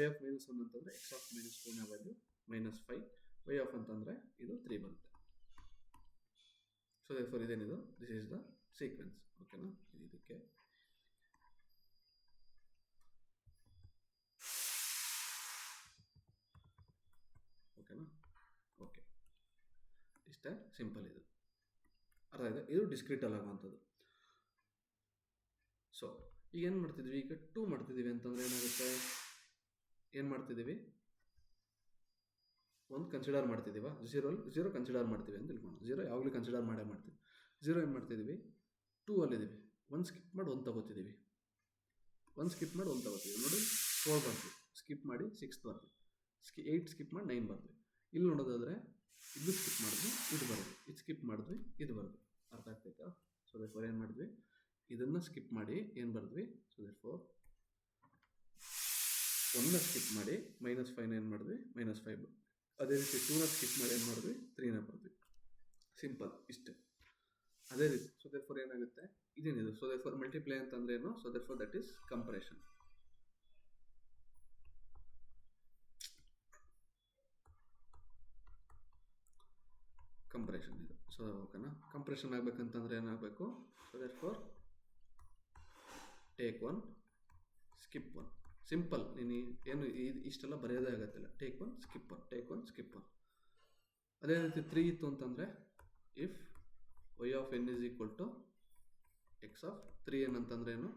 y ಆಫ್ -1 ಅಂತಂದರೆ ಎಕ್ಸ್ ಆಫ್ -2ನ ವ್ಯಾಲ್ಯೂ -5. y ಆಫ್ ಅಂತಂದರೆ ಇದು 3 ಬರುತ್ತೆ. ಸೊ ದೇರ್ಫೋರ್ ಇದೇನಿದು, ದಿಸ್ ಈಸ್ ದ ಸೀಕ್ವೆನ್ಸ್. ಓಕೆನಾ. ಇದಕ್ಕೆ ಇಷ್ಟೇ, ಸಿಂಪಲ್ ಇದು. ಅರ್ಥ ಆಯ್ತಾ? ಇದು ಡಿಸ್ಕ್ರೀಟಲ್ಲಿ ಆಗುವಂಥದ್ದು. ಸೊ ಈಗ ಏನು ಮಾಡ್ತಿದ್ವಿ, ಈಗ 2 ಮಾಡ್ತಿದ್ದೀವಿ ಅಂತಂದರೆ ಏನಾಗುತ್ತೆ, ಏನು ಮಾಡ್ತಿದ್ದೀವಿ, ಒಂದು ಕನ್ಸಿಡರ್ ಮಾಡ್ತಿದ್ದೀವ, ಝೀರೋ ಕನ್ಸಿಡರ್ ಮಾಡ್ತೀವಿ ಅಂತ ತಿಳ್ಕೊಂಡು, ಝೀರೋ ಯಾವಾಗಲೂ ಕನ್ಸಿಡರ್ ಮಾಡ್ತೀವಿ. ಝೀರೋ ಏನು ಮಾಡ್ತಿದ್ದೀವಿ, 2 ಅಲ್ಲಿದ್ದೀವಿ, 1 ಸ್ಕಿಪ್ ಮಾಡಿ 1 ತಗೋತಿದ್ದೀವಿ, 1 ಸ್ಕಿಪ್ ಮಾಡಿ 1 ತಗೋತೀವಿ. ನೋಡಿ 4 ಬರ್ತೀವಿ, ಸ್ಕಿಪ್ ಮಾಡಿ 6 ಬರ್ತೀವಿ, 8 ಸ್ಕಿಪ್ ಮಾಡಿ 9 ಬರ್ತೀವಿ. ಇಲ್ಲಿ ನೋಡೋದಾದರೆ ಇದು ಸ್ಕಿಪ್ ಮಾಡಿದ್ವಿ, ಇದು ಬರೋದು, ಇದು ಸ್ಕಿಪ್ ಮಾಡಿದ್ವಿ, ಇದು ಬರೋದು. ಅರ್ಥ ಆಗ್ತೈತಾ? ಸೊ ದೇರ್ಫೋರ್ ಏನು ಮಾಡಿದ್ವಿ, ಇದನ್ನು ಸ್ಕಿಪ್ ಮಾಡಿ ಏನು ಬರೆದ್ವಿ, ಸೊ ದೇರ್ಫೋರ್ 1ನ ಸ್ಕಿಪ್ ಮಾಡಿ -5ನ ಏನು ಮಾಡಿದ್ವಿ, -5. ಅದೇ ರೀತಿ 2ನ ಸ್ಕಿಪ್ ಮಾಡಿ ಏನು ಮಾಡಿದ್ವಿ, 3ನ ಬರ್ದ್ವಿ. ಸಿಂಪಲ್ ಇಷ್ಟೇ. ಅದೇ ರೀತಿ ಸೊ ದೇರ್ಫೋರ್ ಏನಾಗುತ್ತೆ, ಇದೇನಿದು, ಸೊ ದೇರ್ಫೋರ್ ಮಲ್ಟಿಪ್ಲೈ ಅಂತಂದ್ರೆ ಏನು, so therefore that is compression. Compression ಇದು. ಸೊ ಓಕೆನಾ, ಕಂಪ್ರೆಷನ್ ಆಗಬೇಕಂತಂದ್ರೆ ಏನಾಗಬೇಕು, so therefore take 1 skip 1. Simple, ನೀನು ಏನು ಇಷ್ಟೆಲ್ಲ ಬರೆಯೋದೇ ಆಗುತ್ತಿಲ್ಲ. Take 1 skip 1, take 1 skip 1. ಅದೇ ರೀತಿ 3 ಇತ್ತು ಅಂತಂದರೆ if y of n is equal to X of 3n ಅಂತಂದ್ರೆ ಏನು,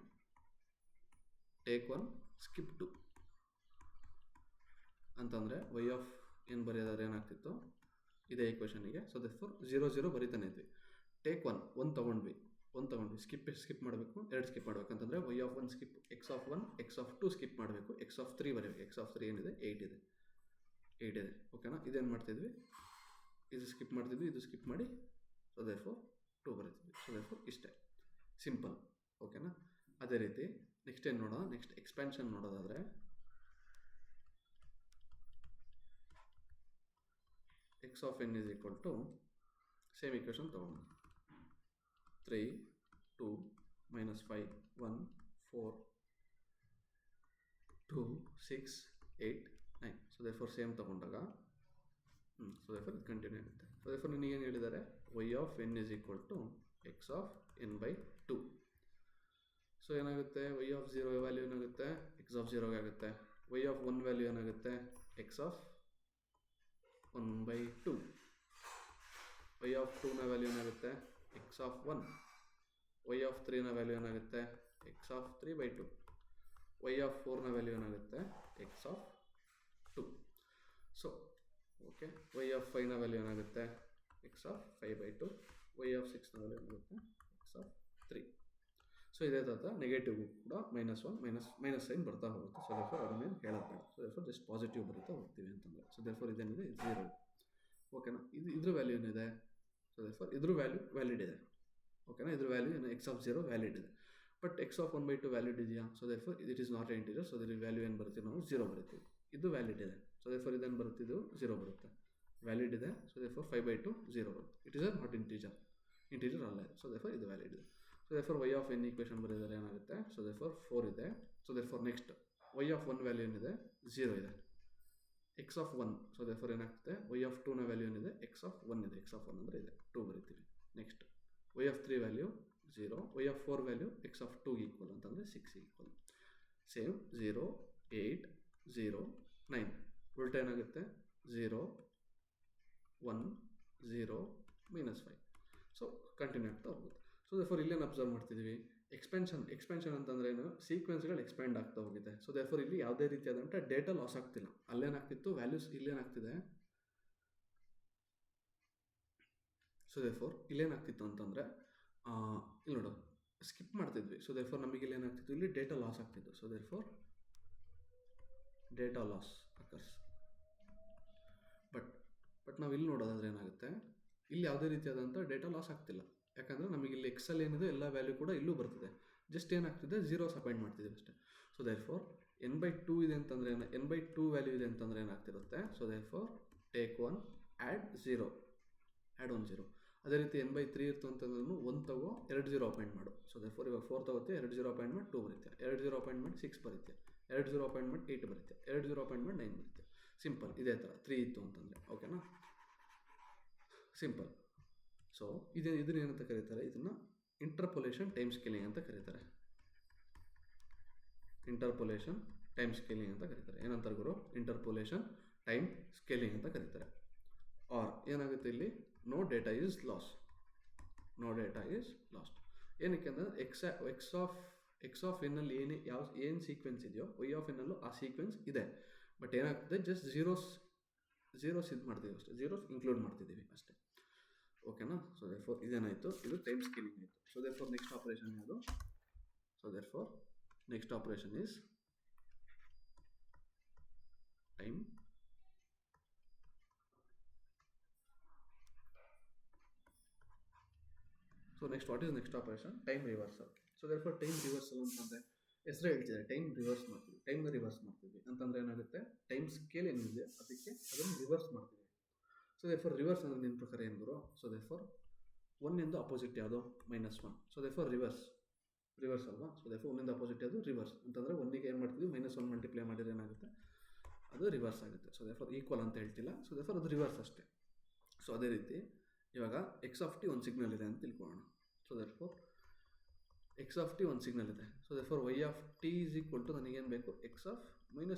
ಟೇಕ್ 1 ಸ್ಕಿಪ್ 2 ಅಂತಂದರೆ y ಆಫ್ n ಬರೆಯೋದಾದ್ರೆ ಏನಾಗ್ತಿತ್ತು, ಇದೇ ಈಕ್ವೇಷನಿಗೆ. ಸೊ ದೇರ್ಫೋರ್ 0 ಬರೀತಾನೆ ಇದ್ವಿ. ಟೇಕ್ 1 ತೊಗೊಂಡ್ವಿ, ಸ್ಕಿಪ್ ಮಾಡಬೇಕು, 2 ಸ್ಕಿಪ್ ಮಾಡಬೇಕು ಅಂತಂದರೆ y of 1 skip, X of 1, X of 2 skip ಮಾಡಬೇಕು, ಎಕ್ಸ್ ಆಫ್ 3 ಬರೀಬೇಕು. ಎಕ್ಸ್ ಆಫ್ 3 ಏನಿದೆ, 8 ಇದೆ. ಓಕೆನಾ, ಇದೇನು ಮಾಡ್ತಿದ್ವಿ, ಇದು ಸ್ಕಿಪ್ ಮಾಡ್ತಿದ್ವಿ, ಇದು ಸ್ಕಿಪ್ ಮಾಡಿ, ಸೊ ದೇರ್ಫೋರ್ 2 ಬರೀತಿದ್ವಿ. ಸೊ ದೇರ್ಫೋರ್ ಇಷ್ಟೇ, ಸಿಂಪಲ್. ಓಕೆನಾ, ಅದೇ ರೀತಿ ನೆಕ್ಸ್ಟ್ ಏನು ನೋಡೋಣ, ನೆಕ್ಸ್ಟ್ ಎಕ್ಸ್ಪ್ಯಾನ್ಷನ್ ನೋಡೋದಾದರೆ X of n is equal to same equation ತೊಗೊಂಡು 3, 2, -5, 1, 4, 2, 6, 8, 9. ಸೊ ದೇರ್ಫೋರ್ ಸೇಮ್ ತೊಗೊಂಡಾಗ ಸೊ ದೇರ್ಫೋರ್ ಇದು ಕಂಟಿನ್ಯೂ ಆಗುತ್ತೆ. ಸೊ ದೇರ್ಫೋರ್ ನಿನಗೇನು ಹೇಳಿದ್ದಾರೆ, y of n is equal to X of n/2. So ಏನಾಗುತ್ತೆ, y ಆಫ್ 0 ವ್ಯಾಲ್ಯೂ ಏನಾಗುತ್ತೆ, x of 0 ಆಗುತ್ತೆ. y of 1 value ಏನಾಗುತ್ತೆ, ಎಕ್ಸ್ ಆಫ್ 1/2. y ಆಫ್ 2ನ ವ್ಯಾಲ್ಯೂ ಏನಾಗುತ್ತೆ, ಎಕ್ಸ್ ಆಫ್ 1. y ಆಫ್ 3ನ ವ್ಯಾಲ್ಯೂ ಏನಾಗುತ್ತೆ, ಎಕ್ಸ್ ಆಫ್ 3/2. y ಆಫ್ 4ನ value ಏನಾಗುತ್ತೆ, x of 2. So okay, y of 5ನ ವ್ಯಾಲ್ಯೂ ಏನಾಗುತ್ತೆ, ಎಕ್ಸ್ ಆಫ್ 5/2. y ಆಫ್ 6ನ ವ್ಯಾಲ್ಯೂ ಏನಾಗುತ್ತೆ, ಎಕ್ಸ್ ಆಫ್ 3. ಸೊ ಇದೇ ಥರ ನೆಗೆಟಿವ್ ಕೂಡ -1 ಮೈನಸ್ ಸೈನ್ ಬರ್ತಾ ಹೋಗುತ್ತೆ. ಸೊ ದೇರ್ಫೋರ್ ಅದನ್ನೇನು ಹೇಳೋದು ಬೇಡ. ಸೊ ದೇರ್ಫೋರ್ ಜಸ್ಟ್ ಪಾಸಿಟಿವ್ ಬರುತ್ತಾ ಹೋಗ್ತೀವಿ ಅಂತಂದರೆ. ಸೊ ದೇರ್ಫೋರ್ ಇದೇನಿದೆ, 0. ಓಕೆನಾ, ಇದ್ರ ವ್ಯಾಲ್ಯೂ ಏನಿದೆ, ಸೊ ದೇರ್ಫೋರ್ ಇದ್ರ ವ್ಯಾಲ್ಯೂ ವ್ಯಾಲಿಡ್ ಇದೆ. ಓಕೆನಾ, ಇದ್ರ ವ್ಯಾಲ್ಯೂ ಏನು, ಎಕ್ಸ್ ಆಫ್ 0 ವ್ಯಾಲಿಡ್ ಇದೆ. ಬಟ್ ಎಕ್ಸ್ ಆಫ್ 1/2 ವ್ಯಾಲಿಡ್ ಇದೆಯಾ, so therefore it is not a integer. So ಇದ್ರ ವ್ಯಾಲ್ಯೂ ಏನು ಬರುತ್ತೆ, ನಾವು 0 ಬರುತ್ತೀವಿ. ಇದು ವ್ಯಾಲಿಡ್ ಇದೆ. ಸೊ ದೇರ್ಫೋರ್ ಇದೇನು ಬರುತ್ತೆ, ಇದು 0 ಬರುತ್ತೆ. ವ್ಯಾಲಿಡ್ ಇದೆ. ಸೊ ದೇರ್ಫೋರ್ 5/2 0 ಬರುತ್ತೆ. ಇಟ್ ಈಸ್ ನಾಟ್ ಇಂಟಿಜರ್ ಅಲ್ಲ. ಸೊ ದೇರ್ಫೋರ್ ಇದು ವ್ಯಾಲಿಡ್ ಇದೆ. So therefore y of n equation ಬರೆದರೆ ಏನಾಗುತ್ತೆ, ಸೊ ದೇರ್ಫೋರ್ 4 ಇದೆ. So therefore next y of 1 value ಏನಿದೆ, 0 ಇದೆ. ಎಕ್ಸ್ ಆಫ್ 1, ಸೊ ದೇರ್ಫೋರ್ ಏನಾಗ್ತದೆ, y ಆಫ್ 2ನ ವ್ಯಾಲ್ಯೂ ಏನಿದೆ, ಎಕ್ಸ್ ಆಫ್ 1 ಇದೆ. ಎಕ್ಸ್ ಆಫ್ 1 ಅಂದರೆ ಇದೆ, 2 ಬರೀತೀವಿ. Next y of 3 value 0, y of 4 value x of 2 equal ಅಂತಂದರೆ 6 ಈಕ್ವಲ್. ಸೇಮ್ 0, 8, 0, 9. ಉಲ್ಟಾ ಏನಾಗುತ್ತೆ, 0, 1, 0, -5. ಸೊ ಕಂಟಿನ್ಯೂ ಆಗ್ತಾ ಹೋಗುತ್ತೆ. ಸೊ ದೇರ್ಫೋರ್ ಇಲ್ಲೇನು ಅಬ್ಸರ್ವ್ ಮಾಡ್ತಿದ್ದೀವಿ, ಎಕ್ಸ್ಪೆನ್ಷನ್ ಅಂತಂದ್ರೆ ಏನು, ಸೀಕ್ವೆನ್ಸ್ಗಳು ಎಕ್ಸ್ಪ್ಯಾಂಡ್ ಆಗ್ತಾ ಹೋಗಿದೆ. ಸೊ ದೇರ್ಫೋರ್ ಇಲ್ಲಿ ಯಾವುದೇ ರೀತಿಯಾದಂಥ ಡೇಟಾ ಲಾಸ್ ಆಗ್ತಿಲ್ಲ. ಅಲ್ಲೇನಾಗ್ತಿತ್ತು, ವ್ಯಾಲ್ಯೂಸ್ ಇಲ್ಲೇನಾಗ್ತಿದೆ. ಸೊ ದೇರ್ಫೋರ್ ಇಲ್ಲೇನಾಗ್ತಿತ್ತು ಅಂತಂದರೆ ಇಲ್ಲಿ ನೋಡು, ಸ್ಕಿಪ್ ಮಾಡ್ತಿದ್ವಿ. ಸೊ ದೇರ್ಫೋರ್ ನಮಗೆ ಇಲ್ಲೇನಾಗ್ತಿತ್ತು, ಇಲ್ಲಿ ಡೇಟಾ ಲಾಸ್ ಆಗ್ತಿತ್ತು. So therefore data loss occurs. But ನಾವು ಇಲ್ಲಿ ನೋಡೋದಾದ್ರೆ ಏನಾಗುತ್ತೆ, ಇಲ್ಲಿ ಯಾವುದೇ ರೀತಿಯಾದಂಥ ಡೇಟಾ ಲಾಸ್ ಆಗ್ತಿಲ್ಲ. ಯಾಕಂದರೆ ನಮಗೆ ಇಲ್ಲಿ ಎಕ್ಸಲ್ಲಿ ಏನಿದೆ ಎಲ್ಲ ವ್ಯಾಲ್ಯೂ ಕೂಡ ಇಲ್ಲೂ ಬರ್ತದೆ. ಜಸ್ಟ್ ಏನಾಗ್ತಿದೆ, 0 ಅಪಾಯಿಂಟ್ ಮಾಡ್ತಿದ್ದೀವಿ ಅಷ್ಟೇ. ಸೊ ದೇರ್ಫೋರ್ n/2 ಇದೆ ಅಂತಂದರೆ n/2 ವ್ಯಾಲ್ಯೂ ಇದೆ ಅಂತಂದರೆ ಏನಾಗ್ತಿರುತ್ತೆ. So therefore take 1 add 0. ಅದೇ ರೀತಿ n/3 ಇತ್ತು ಅಂತಂದ್ರೂ 1 ತಗೋ 2 0 ಅಪಾಯಿಂಟ್ ಮಾಡು. ಸೊ ದೇರ್ಫೋರ್ ಇವಾಗ 4 ತಗೋತೆ, 2 0 ಅಪಾಯಿಂಟ್ ಮಾಡಿ 2 ಬರುತ್ತೆ, 2 0 ಅಪಾಯಿಂಟ್ ಮಾಡಿ 6 ಬರುತ್ತೆ, 2 0 ಅಪಾಯಿಂಟ್ ಮಾಡಿ 8 ಬರುತ್ತೆ, 2 0 ಅಪಾಯಿಂಟ್ ಮಾಡಿ 9 ಬರುತ್ತೆ. ಸಿಂಪಲ್. ಇದೇ ಥರ 3 ಇತ್ತು ಅಂತಂದರೆ. ಓಕೆನಾ, ಸಿಂಪಲ್. ಸೊ ಇದನ್ನೇನಂತ ಕರೀತಾರೆ, ಇದನ್ನು ಇಂಟರ್ಪೋಲೇಷನ್ ಟೈಮ್ ಸ್ಕೇಲಿಂಗ್ ಅಂತ ಕರೀತಾರೆ. ಏನಂತಾರೆ ಗುರು, ಇಂಟರ್ಪೋಲೇಷನ್ ಟೈಮ್ ಸ್ಕೇಲಿಂಗ್ ಅಂತ ಕರೀತಾರೆ. ಆರ್ ಏನಾಗುತ್ತೆ ಇಲ್ಲಿ no data is loss, no data is lost. ಏನಕ್ಕೆ ಅಂದರೆ ಎಕ್ಸ್ ಆಫ್ ಎನ್ನಲ್ಲಿ ಏನು ಸೀಕ್ವೆನ್ಸ್ ಇದೆಯೋ ವೈ ಆಫ್ ಎನ್ನಲ್ಲೂ ಆ ಸೀಕ್ವೆನ್ಸ್ ಇದೆ, ಬಟ್ ಏನಾಗ್ತದೆ ಜಸ್ಟ್ ಝೀರೋಸ್ ಇದು ಮಾಡ್ತೀವಿ ಅಷ್ಟೇ, ಝೀರೋಸ್ ಇನ್ಕ್ಲೂಡ್ ಮಾಡ್ತಿದ್ದೀವಿ ಅಷ್ಟೇ. ಓಕೆನಾ? ಸೊ ದೇರ್ಫೋರ್ ಇದೇನಾಯಿತು, ಇದು ಟೈಮ್ ಸ್ಕೇಲಿಂಗ್ ಆಯಿತು. ಸೊ ದೇರ್ಫೋರ್ ನೆಕ್ಸ್ಟ್ ಆಪರೇಷನ್ ಯಾವುದು? So therefore next operation is time so next what is next operation? Time reversal. So therefore time reversal ಅಂತಂದರೆ ಹೆಸರು ಹೇಳ್ತಿದ್ದಾರೆ, ಟೈಮ್ ರಿವರ್ಸ್ ಮಾಡ್ತೀವಿ, ಟೈಮ್ನ ರಿವರ್ಸ್ ಮಾಡ್ತೀವಿ ಅಂತಂದರೆ ಏನಾಗುತ್ತೆ, ಟೈಮ್ ಸ್ಕೇಲ್ ಏನಿದೆ ಅದಕ್ಕೆ ಅದನ್ನು ರಿವರ್ಸ್ ಮಾಡ್ತೀವಿ. ಸೊ ದೇರ್ಫೋರ್ ರಿವರ್ಸ್ ಅಂದರೆ ನಿಮ್ಮ ಪ್ರಕಾರ ಏನು ಬರೋ? ಸೊ ದೇರ್ಫೋರ್ 1 ಇಂದ ಅಪೋಸಿಟ್ ಯಾವುದು? -1. ಸೊ ದೇರ್ಫೋರ್ ರಿವರ್ಸ್ ಅಲ್ವಾ? ಸೊ ದೇರ್ಫೋರ್ 1 ಇಂದ ಅಪೋಸಿಟ್ ಯಾವುದು? ರಿವರ್ಸ್ ಅಂತಂದರೆ 1ಗೆ ಏನು ಮಾಡ್ತೀವಿ, -1 ಮಲ್ಟಿಪ್ಲೈ ಮಾಡಿದ್ರೆ ಏನಾಗುತ್ತೆ, ಅದು ರಿವರ್ಸ್ ಆಗುತ್ತೆ. ಸೊ ದೇರ್ಫೋರ್ ಈಕ್ವಲ್ ಅಂತ ಹೇಳ್ತಿಲ್ಲ, ಸೊ ದೇರ್ಫೋರ್ ಅದು ರಿವರ್ಸ್ ಅಷ್ಟೇ. ಸೊ ಅದೇ ರೀತಿ ಇವಾಗ ಎಕ್ಸ್ ಆಫ್ ಟಿ ಒಂದು ಸಿಗ್ನಲ್ ಇದೆ ಅಂತ ತಿಳ್ಕೊಳ್ಳೋಣ. So therefore X of T ಒಂದು ಸಿಗ್ನಲ್ ಇದೆ. So therefore Y of T is equal to ನನಗೇನು ಬೇಕು, ಎಕ್ಸ್ ಆಫ್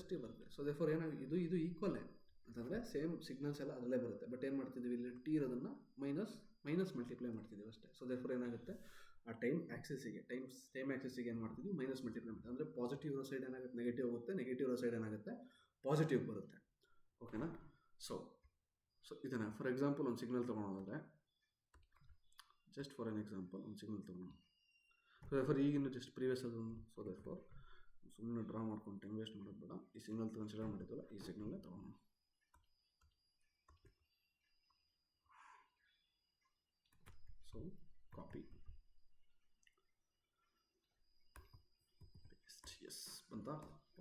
-t ಬರುತ್ತೆ. ಸೊ ದೇರ್ಫೋರ್ ಏನಾಗಿ ಇದು ಈಕ್ವಲ್ಲೇ ಅಂತಂದರೆ ಸೇಮ್ ಸಿಗ್ನಲ್ಸ್ ಎಲ್ಲ ಅದರಲ್ಲೇ ಬರುತ್ತೆ, ಬಟ್ ಏನು ಮಾಡ್ತಿದ್ದೀವಿ ಇಲ್ಲಿ ಟಿ ಇರೋದನ್ನು ಮೈನಸ್ ಮಲ್ಟಿಪ್ಲೈ ಮಾಡ್ತಿದ್ದೀವಿ ಅಷ್ಟೇ. ಸೊ ದೇರ್ಫೋರ್ ಏನಾಗುತ್ತೆ, ಆ ಟೈಮ್ ಆ್ಯಕ್ಸಿಸಿಗೆ ಏನು ಮಾಡ್ತಿದ್ವಿ, ಮೈನಸ್ ಮಲ್ಟಿಪ್ಲೈ ಮಾಡ್ತೀವಿ. ಅಂದರೆ ಪಾಸಿಟಿವ್ ಇರೋ ಸೈಡ್ ಏನಾಗುತ್ತೆ ನೆಗೆಟಿವ್ ಹೋಗುತ್ತೆ, ನೆಗೆಟಿವ್ ಇರೋ ಸೈಡ್ ಏನಾಗುತ್ತೆ ಪಾಸಿಟಿವ್ ಬರುತ್ತೆ. ಓಕೆನಾ? ಸೊ ಇದನ್ನು ಫಾರ್ ಎಕ್ಸಾಂಪಲ್ ಒಂದು ಸಿಗ್ನಲ್ ತೊಗೊಳೋದಾದರೆ, ಜಸ್ಟ್ ಫಾರ್ ಎನ್ ಎಕ್ಸಾಂಪಲ್ ಒಂದು ಸಿಗ್ನಲ್ ತೊಗೊಳೋಣ. ಸೊ ದೇರ್ಫೋರ್ ಈಗಿನ ಜಸ್ಟ್ ಪ್ರೀವಿಯಸ್ ಅದನ್ನು, ಸೊ ದೇರ್ಫೋರ್ ಸುಮ್ಮನೆ ಡ್ರಾ ಮಾಡ್ಕೊಂಡು ಟೈಮ್ ವೇಸ್ಟ್ ಮಾಡೋದು ಬೇಡ, ಈ ಸಿಗ್ನಲ್ ಕನ್ಸಿಡರ್ ಮಾಡಿದ್ವಲ್ಲ ಈ ಸಿಗ್ನಲ್ಲೇ ತೊಗೊಳೋಣ. ಸೊ ಕಾಪಿ ಪೇಸ್ಟ್, ಎಸ್ ಬಂತಾ?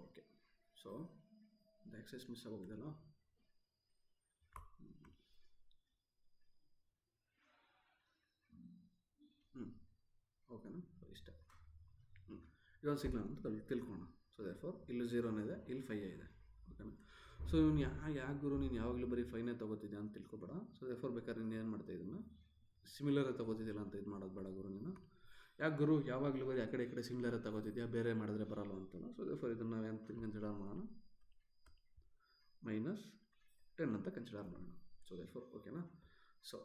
ಓಕೆ. ಸೊ ಇದು ಆಕ್ಸೆಸ್ ಮಿಸ್ ಆಗೋಗಿದೆಯಲ್ಲ, ಓಕೆನಾ? ಸೊ ಇಷ್ಟ ಇದೊಂದು ಸಿಗ್ನಲ್ ಅಂತ ತಿಳ್ಕೊಳ್ಳೋಣ. ಸೊ ದೇರ್ಫೋರ್ ಇಲ್ಲಿ 0 ಇದೆ, ಇಲ್ಲಿ 5 ಇದೆ. ಓಕೆನಾ? ಸೊ ಇವನು ಯಾಕೆ ಗುರು ನೀನು ಯಾವಾಗಲೂ ಬರೀ 5ನೇ ತೊಗೋತಿದ್ಯಾ ಅಂತ ತಿಳ್ಕೊಬೇಡ. ಸೊ ದೇರ್ಫೋರ್ ಬೇಕಾದ್ರೆ ನೀನು ಏನು ಮಾಡ್ತಾ ಇದನ್ನು ಸಿಮಿಲರೇ ತೊಗೋತಿದ್ದಿಲ್ಲ ಅಂತ ಇದು ಮಾಡೋದು ಬೇಡ ಗುರು. ನೀನು ಯಾಕೆ ಗುರು ಯಾವಾಗಲೂ ಬರೀ ಆ ಕಡೆ ಈ ಕಡೆ ಸಿಮಿಲರೇ ತೊಗೋತಿದ್ಯಾ, ಬೇರೆ ಮಾಡಿದ್ರೆ ಬರೋಲ್ಲ ಅಂತಲ್ಲ. ಸೊ ದೇರ್ಫೋರ್ ಇದನ್ನು ನಾವು ಏನು ಕನ್ಸಿಡರ್ ಮಾಡೋಣ, -10 ಅಂತ ಕನ್ಸಿಡರ್ ಮಾಡೋಣ. ಸೊ ದೇರ್ಫೋರ್ ಓಕೆನಾ? ಸೊ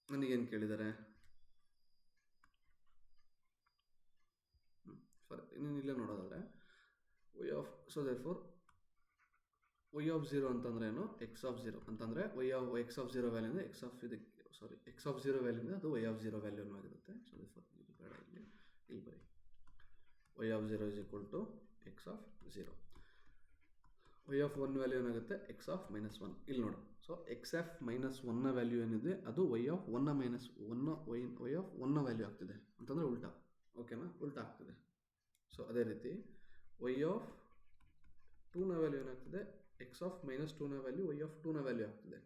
ನನಗೇನು ಕೇಳಿದ್ದಾರೆ, ನೀನು ಇಲ್ಲೇ ನೋಡೋದಾದರೆ Y of, so therefore Y of 0 ಅಂತಂದ್ರೆ ಏನು, ಎಕ್ಸ್ ಆಫ್ 0 ಅಂತಂದರೆ ಎಕ್ಸ್ ಆಫ್ 0 ವ್ಯಾಲ್ಯೂಯಿಂದ ಎಕ್ಸ್ ಆಫ್ 0 ವ್ಯಾಲ್ಯೂಯಿಂದ ಅದು ವೈ ಆಫ್ 0 ವ್ಯಾಲ್ಯೂನೂ ಆಗಿರುತ್ತೆ. ಸೊ ದೇರ್ಫೋರ್ ಇದು ಬೇಡ, ಇಲ್ಲಿ ಬರೀ y of 0 is equal to X of 0. Y of 1 value ಏನಾಗುತ್ತೆ, ಎಕ್ಸ್ ಆಫ್ -1. ಇಲ್ಲಿ ನೋಡು, ಸೊ ಎಕ್ಸ್ ಆಫ್ -1ನ ವ್ಯಾಲ್ಯೂ ಏನಿದೆ ಅದು ವೈ ಆಫ್ 1ನ ವೈ ಆಫ್ 1ನ ವ್ಯಾಲ್ಯೂ ಆಗ್ತಿದೆ ಅಂತಂದರೆ ಉಲ್ಟಾ. ಓಕೆನಾ? ಉಲ್ಟಾ ಆಗ್ತಿದೆ. ಸೊ ಅದೇ ರೀತಿ ವೈ ಆಫ್ 2ನ ವ್ಯಾಲ್ಯೂ ಏನಾಗ್ತಿದೆ, ಎಕ್ಸ್ ಆಫ್ -2ನ ವ್ಯಾಲ್ಯೂ ವೈ ಆಫ್ 2ನ ವ್ಯಾಲ್ಯೂ ಆಗ್ತಿದೆ,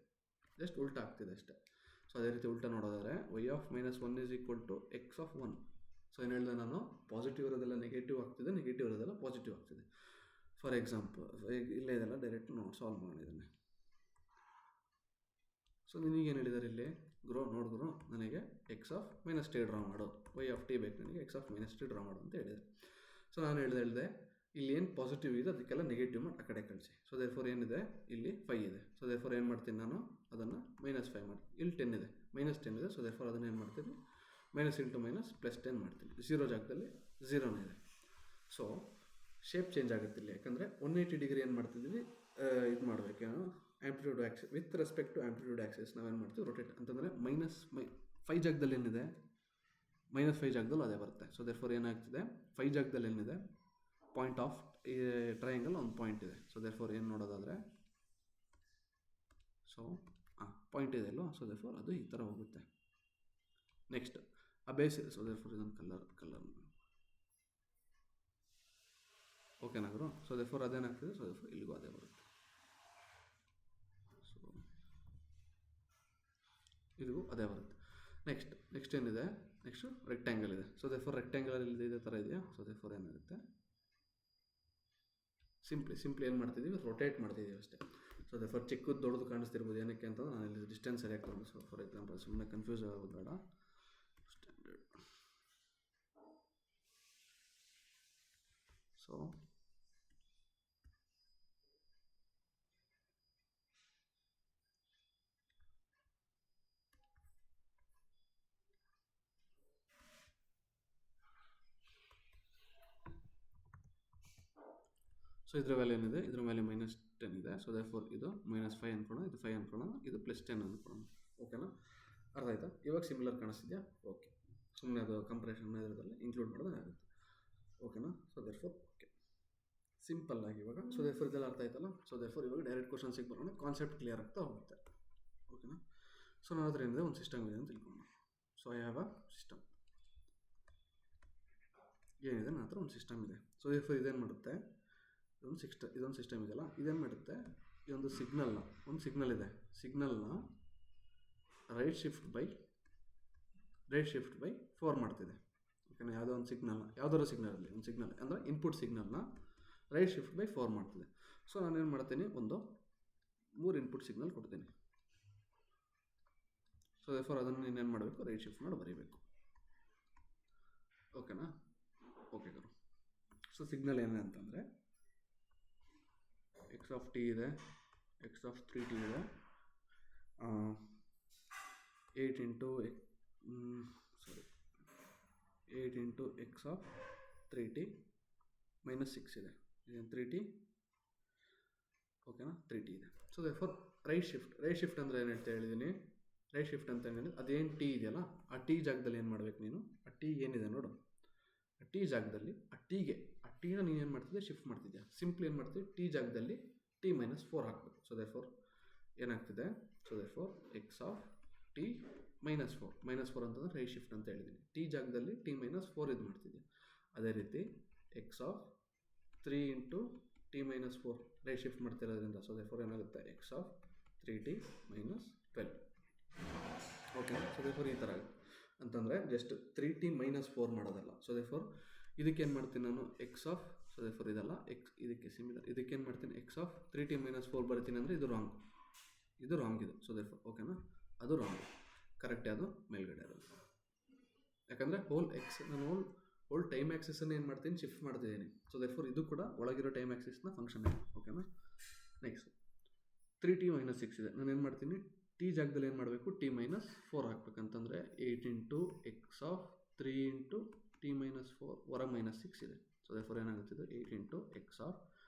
ಜಸ್ಟ್ ಉಲ್ಟಾ ಆಗ್ತಿದೆ ಅಷ್ಟೇ. ಸೊ ಅದೇ ರೀತಿ ಉಲ್ಟಾ ನೋಡೋದಾದರೆ Y of -1 is equal to X of 1. So ಏನು ಹೇಳಿದೆ ನಾನು, ಪಾಸಿಟಿವ್ ಇರೋದೆಲ್ಲ ನೆಗೆಟಿವ್ ಆಗ್ತಿದೆ, ನೆಗೆಟಿವ್ ಇರೋದೆಲ್ಲ ಪಾಸಿಟಿವ್ ಆಗ್ತಿದೆ. ಫಾರ್ ಎಕ್ಸಾಂಪಲ್ ಇಲ್ಲೇ ಇದೆಲ್ಲ ಡೈರೆಕ್ಟ್ ಸಾಲ್ವ್ ಮಾಡಿದ್ದಾನೆ. ಸೊ ನಿನಗೇನು ಹೇಳಿದ್ದಾರೆ ಇಲ್ಲಿ, ನೋಡಿದ್ರು ನನಗೆ ಎಕ್ಸ್ ಆಫ್ -t ಡ್ರಾ ಮಾಡು, ವೈ ಆಫ್ ಟಿ ಬೇಕು ನನಗೆ ಎಕ್ಸ್ ಆಫ್ -t ಡ್ರಾ ಮಾಡು ಅಂತ ಹೇಳಿದೆ. ಸೊ ನಾನು ಹೇಳಿದೆ ಇಲ್ಲಿ ಏನು ಪಾಸಿಟಿವ್ ಇದೆ ಅದಕ್ಕೆಲ್ಲ ನೆಗೆಟಿವ್ ಮಾಡಿ ಆ ಕಡೆ ಕಳಿಸಿ. ಸೊ ದೇರ್ಫೋರ್ ಏನಿದೆ, ಇಲ್ಲಿ 5 ಇದೆ. ಸೊ ದೇರ್ಫೋರ್ ಏನು ಮಾಡ್ತೀನಿ ನಾನು, ಅದನ್ನು -5 ಮಾಡ್ತೀನಿ. ಇಲ್ಲಿ 10 ಇದೆ, -10 ಇದೆ. ಸೊ ದೇರ್ಫೋರ್ ಅದನ್ನು ಏನು ಮಾಡ್ತೀನಿ, -× +10 ಮಾಡ್ತೀನಿ. 0 ಜಾಗದಲ್ಲಿ 0ನೇ ಇದೆ. ಸೊ ಶೇಪ್ ಚೇಂಜ್ ಆಗುತ್ತೆ ಇಲ್ಲಿ, ಯಾಕಂದರೆ 180 ಡಿಗ್ರಿ ಏನು ಮಾಡ್ತಿದ್ದೀವಿ, ಇದು ಮಾಡಬೇಕೇನು, amplitude axis with respect to amplitude axis ನಾವೇನು ಮಾಡ್ತೀವಿ, ರೊಟೇಟ್ ಅಂತಂದರೆ -5 ಜಾಗದಲ್ಲಿ ಏನಿದೆ, -5 ಜಾಗದಲ್ಲಿ ಅದೇ ಬರುತ್ತೆ. ಸೊ ದೇರ್ಫೋರ್ ಏನಾಗ್ತಿದೆ, 5 ಜಾಗದಲ್ಲಿ ಏನಿದೆ, ಪಾಯಿಂಟ್ ಆಫ್ ಈ ಟ್ರಯಾಂಗಲ್ ಒಂದು ಪಾಯಿಂಟ್ ಇದೆ. ಸೊ ದೇರ್ಫೋರ್ ಏನು ನೋಡೋದಾದರೆ, ಸೊ ಪಾಯಿಂಟ್ ಇದೆ ಅಲ್ವ. ಸೊ ದೇರ್ಫೋರ್ ಅದು ಈ ಥರ ಹೋಗುತ್ತೆ. ನೆಕ್ಸ್ಟ್ ಆ ಬೇಸ್ ಇದೆ. ಸೊ ದೇರ್ಫೋರ್ ಇದೊಂದು ಕಲರ್ ಓಕೆನಾ ಗುರು. ಸೊ ದೇರ್ಫೋರ್ ಅದೇನಾಗ್ತಿದೆ, ಸೊ ದೇರ್ಫೋರ್ ಇಲ್ಲಿಗೂ ಅದೇ ಬರುತ್ತೆ. ಸೊ ಇಲ್ಲಿಗೂ ಅದೇ ಬರುತ್ತೆ. ನೆಕ್ಸ್ಟ್ ಏನಿದೆ, ನೆಕ್ಸ್ಟು ರೆಕ್ಟ್ಯಾಂಗಲ್ ಇದೆ. ಸೊ ದೇರ್ಫೋರ್ ರೆಕ್ಟ್ಯಾಂಗಲ್ ಇಲ್ಲಿ ಇದೇ ಥರ ಇದೆಯಾ. ಸೊ ದೇರ್ಫೋರ್ ಏನಾಗುತ್ತೆ, ಸಿಂಪ್ಲಿ ಏನು ಮಾಡ್ತಿದ್ದೀವಿ, ರೊಟೇಟ್ ಮಾಡ್ತಿದ್ದೀವಿ ಅಷ್ಟೇ. ಸೊ ದೇರ್ಫೋರ್ ಚಿಕ್ಕದು ದೊಡ್ಡದು ಕಾಣಿಸ್ತಿರ್ಬೋದು, ಏನಕ್ಕೆ ಅಂತಂದ್ರೆ ನಾನು ಇಲ್ಲಿ ಡಿಸ್ಟೆನ್ಸ್ ಸರಿಯಾಗಿ ತಗೊಂಡು. ಸೊ ಫಾರ್ ಎಕ್ಸಾಂಪಲ್ ಸುಮ್ಮನೆ ಕನ್ಫ್ಯೂಸ್ ಆಗೋದು ಬೇಡ, ಸ್ಟ್ಯಾಂಡರ್ಡ್. ಸೊ ಸೊ ಇದರ ವ್ಯಾಲ್ಯೂ ಏನಿದೆ, ಇದರ ವ್ಯಾಲ್ಯೂ -10 ಇದೆ. ಸೊ ದೇರ್ಫೋರ್ ಇದು -5 ಅನ್ಕೋಣ, ಇದು 5 ಅನ್ಕೋಣ, ಇದು +10 ಅನ್ಕೋಣ. ಓಕೆನಾ, ಅರ್ಥ ಆಯ್ತಾ? ಇವಾಗ ಸಿಮಿಲರ್ ಕಾಣಿಸ್ತಿದೆಯಾ? ಓಕೆ, ಸುಮ್ಮನೆ ಅದು ಕಂಪ್ರೇಷನ್ ಇದರಲ್ಲಿ ಇನ್ಕ್ಲೂಡ್ ಮಾಡೋದು ಆಗುತ್ತೆ. ಓಕೆನಾ, ಸೊ ದೇರ್ಫೋರ್ ಓಕೆ, ಸಿಂಪಲ್ ಆಗಿ ಇವಾಗ. ಸೊ ದೇರ್ಫೋರ್ ಇದೆಲ್ಲ ಅರ್ಥ ಆಯ್ತಲ್ಲ. ಸೊ ದೇರ್ಫೋರ್ ಇವಾಗ ಡೈರೆಕ್ಟ್ ಕ್ವಶನ್ಸಿಗೆ ಬರೋಣ, ಕಾನ್ಸೆಪ್ಟ್ ಕ್ಲಿಯರ್ ಆಗ್ತಾ ಹೋಗುತ್ತೆ. ಓಕೆನಾ, ಸೊ ನನ್ನ ಹತ್ರ ಏನಿದೆ, ಒಂದು ಸಿಸ್ಟಮ್ ಇದೆ ಅಂತ ತಿಳ್ಕೊಂಡು. So I have a system, ಏನಿದೆ ನನ್ನ ಹತ್ರ ಒಂದು ಸಿಸ್ಟಮ್ ಇದೆ. ಸೊ ದೇರ್ಫೋರ್ ಇದೇನು ಮಾಡುತ್ತೆ, ಇದೊಂದು ಸಿಸ್ಟಮ್ ಇದೆಯಲ್ಲ, ಇದೇನು ಮಾಡುತ್ತೆ, ಇದೊಂದು ಸಿಗ್ನಲ್ನ, ಒಂದು ಸಿಗ್ನಲ್ ಇದೆ, ಸಿಗ್ನಲ್ನ ರೈಟ್ ಶಿಫ್ಟ್ ಬೈ 4 ಮಾಡ್ತಿದೆ. ಓಕೆನಾ, ಯಾವುದೋ ಒಂದು ಸಿಗ್ನಲ್ನ, ಯಾವುದಾದ್ರು ಸಿಗ್ನಲಲ್ಲಿ ಒಂದು ಸಿಗ್ನಲ್ ಅಂದರೆ ಇನ್ಪುಟ್ ಸಿಗ್ನಲ್ನ ರೈಟ್ ಶಿಫ್ಟ್ ಬೈ 4 ಮಾಡ್ತಿದೆ. ಸೊ ನಾನೇನು ಮಾಡ್ತೀನಿ, ಒಂದು 3 ಇನ್ಪುಟ್ ಸಿಗ್ನಲ್ ಕೊಡ್ತೀನಿ. ಸೊ ದೇರ್ಫೋರ್ ಅದನ್ನು ನೀನೇನು ಮಾಡಬೇಕು, ರೈಟ್ ಶಿಫ್ಟ್ ಮಾಡಿ ಬರೀಬೇಕು. ಓಕೆನಾ, ಓಕೆ ಗುರು. ಸೊ ಸಿಗ್ನಲ್ ಏನಿದೆ ಅಂತಂದರೆ x ಆಫ್ t ಇದೆ, x ಆಫ್ 3t ಇದೆ, 8 ಇಂಟು x ಆಫ್ 3t -6 ಇದೆ, ಇದೇನು 3t. ಓಕೆನಾ, 3t ಇದೆ. ಸೊ ದೇರ್ಫೋರ್ ರೈಟ್ ಶಿಫ್ಟ್ ಅಂದರೆ ಏನು ಅಂತ ಹೇಳಿದ್ದೀನಿ, ರೈಟ್ ಶಿಫ್ಟ್ ಅಂತ ಹೇಳಿದ್ರೆ ಅದೇನು ಟಿ ಇದೆಯಲ್ಲ, ಆ ಟಿ ಜಾಗದಲ್ಲಿ ಏನು ಮಾಡಬೇಕು ನೀನು, ಆ ಟಿ ಏನಿದೆ ನೋಡು, ಆ ಟಿ ಜಾಗದಲ್ಲಿ ಆ ಟೀನ ನೀನು ಏನು ಮಾಡ್ತಿದ್ದೆ, ಶಿಫ್ಟ್ ಮಾಡ್ತಿದ್ಯಾ. ಸಿಂಪ್ಲಿ ಏನು ಮಾಡ್ತೀವಿ, ಟಿ ಜಾಗದಲ್ಲಿ t -4 ಹಾಕಬೇಕು. ಸೊ ದೇರ್ಫೋರ್ ಏನಾಗ್ತಿದೆ, so therefore x of t -4 ಅಂತಂದ್ರೆ ರೈಟ್ ಶಿಫ್ಟ್ ಅಂತ ಹೇಳಿದ್ದೀನಿ. ಟಿ ಜಾಗದಲ್ಲಿ t -4 ಇದು ಮಾಡ್ತಿದ್ಯಾ. ಅದೇ ರೀತಿ x of 3 into t -4 right shift ಮಾಡ್ತಿರೋದ್ರಿಂದ, ಸೊ ದೇರ್ಫೋರ್ ಏನಾಗುತ್ತೆ, x of 3t -12. Okay, so therefore ಈ ಥರ ಆಗುತ್ತೆ ಅಂತಂದರೆ ಜಸ್ಟ್ 3t -4 ಮಾಡೋದಲ್ಲ. ಸೊ ದೇರ್ಫೋರ್ ಇದಕ್ಕೇನು ಮಾಡ್ತೀನಿ ನಾನು, x ಆಫ್, ಸೊ ದೇರ್ಫೋರ್ ಇದಲ್ಲ, ಇದಕ್ಕೆ ಸಿಮಿಲರ್, ಇದಕ್ಕೇನು ಮಾಡ್ತೀನಿ, x ಆಫ್ 3t -4 ಬರ್ತೀನಿ ಅಂದರೆ ಇದು ರಾಂಗ್ ಇದು. ಸೊ ದೇರ್ಫೋರ್ ಓಕೆನಾ, ಅದು ರಾಂಗ್. ಕರೆಕ್ಟ್ ಯಾವುದು, ಮೇಲ್ಗಡೆ ಇರೋದು. ಯಾಕಂದರೆ ನಾನು ಹೋಲ್ ಟೈಮ್ ಆ್ಯಕ್ಸಿಸನ್ನು ಏನು ಮಾಡ್ತೀನಿ, ಶಿಫ್ಟ್ ಮಾಡ್ತಿದ್ದೀನಿ. ಸೊ ದೇರ್ಫೋರ್ ಇದು ಕೂಡ ಒಳಗಿರೋ ಟೈಮ್ ಆ್ಯಕ್ಸಿಸ್ನ ಫಂಕ್ಷನ್ ಇದೆ. ಓಕೆನಾ, ನೆಕ್ಸ್ಟ್ 3t -6 ಇದೆ, ನಾನು ಏನು ಮಾಡ್ತೀನಿ, ಟಿ ಜಾಗದಲ್ಲಿ ಏನು ಮಾಡಬೇಕು, t -4 ಹಾಕ್ಬೇಕಂತಂದರೆ 8 into x of 3 into t -4 ಹೊರಗೆ -6 ಇದೆ. ಸೊ ದೇರ್ಫೋರ್ ಏನಾಗುತ್ತಿದೆ, 8 ಇಂಟು x ಆಫ್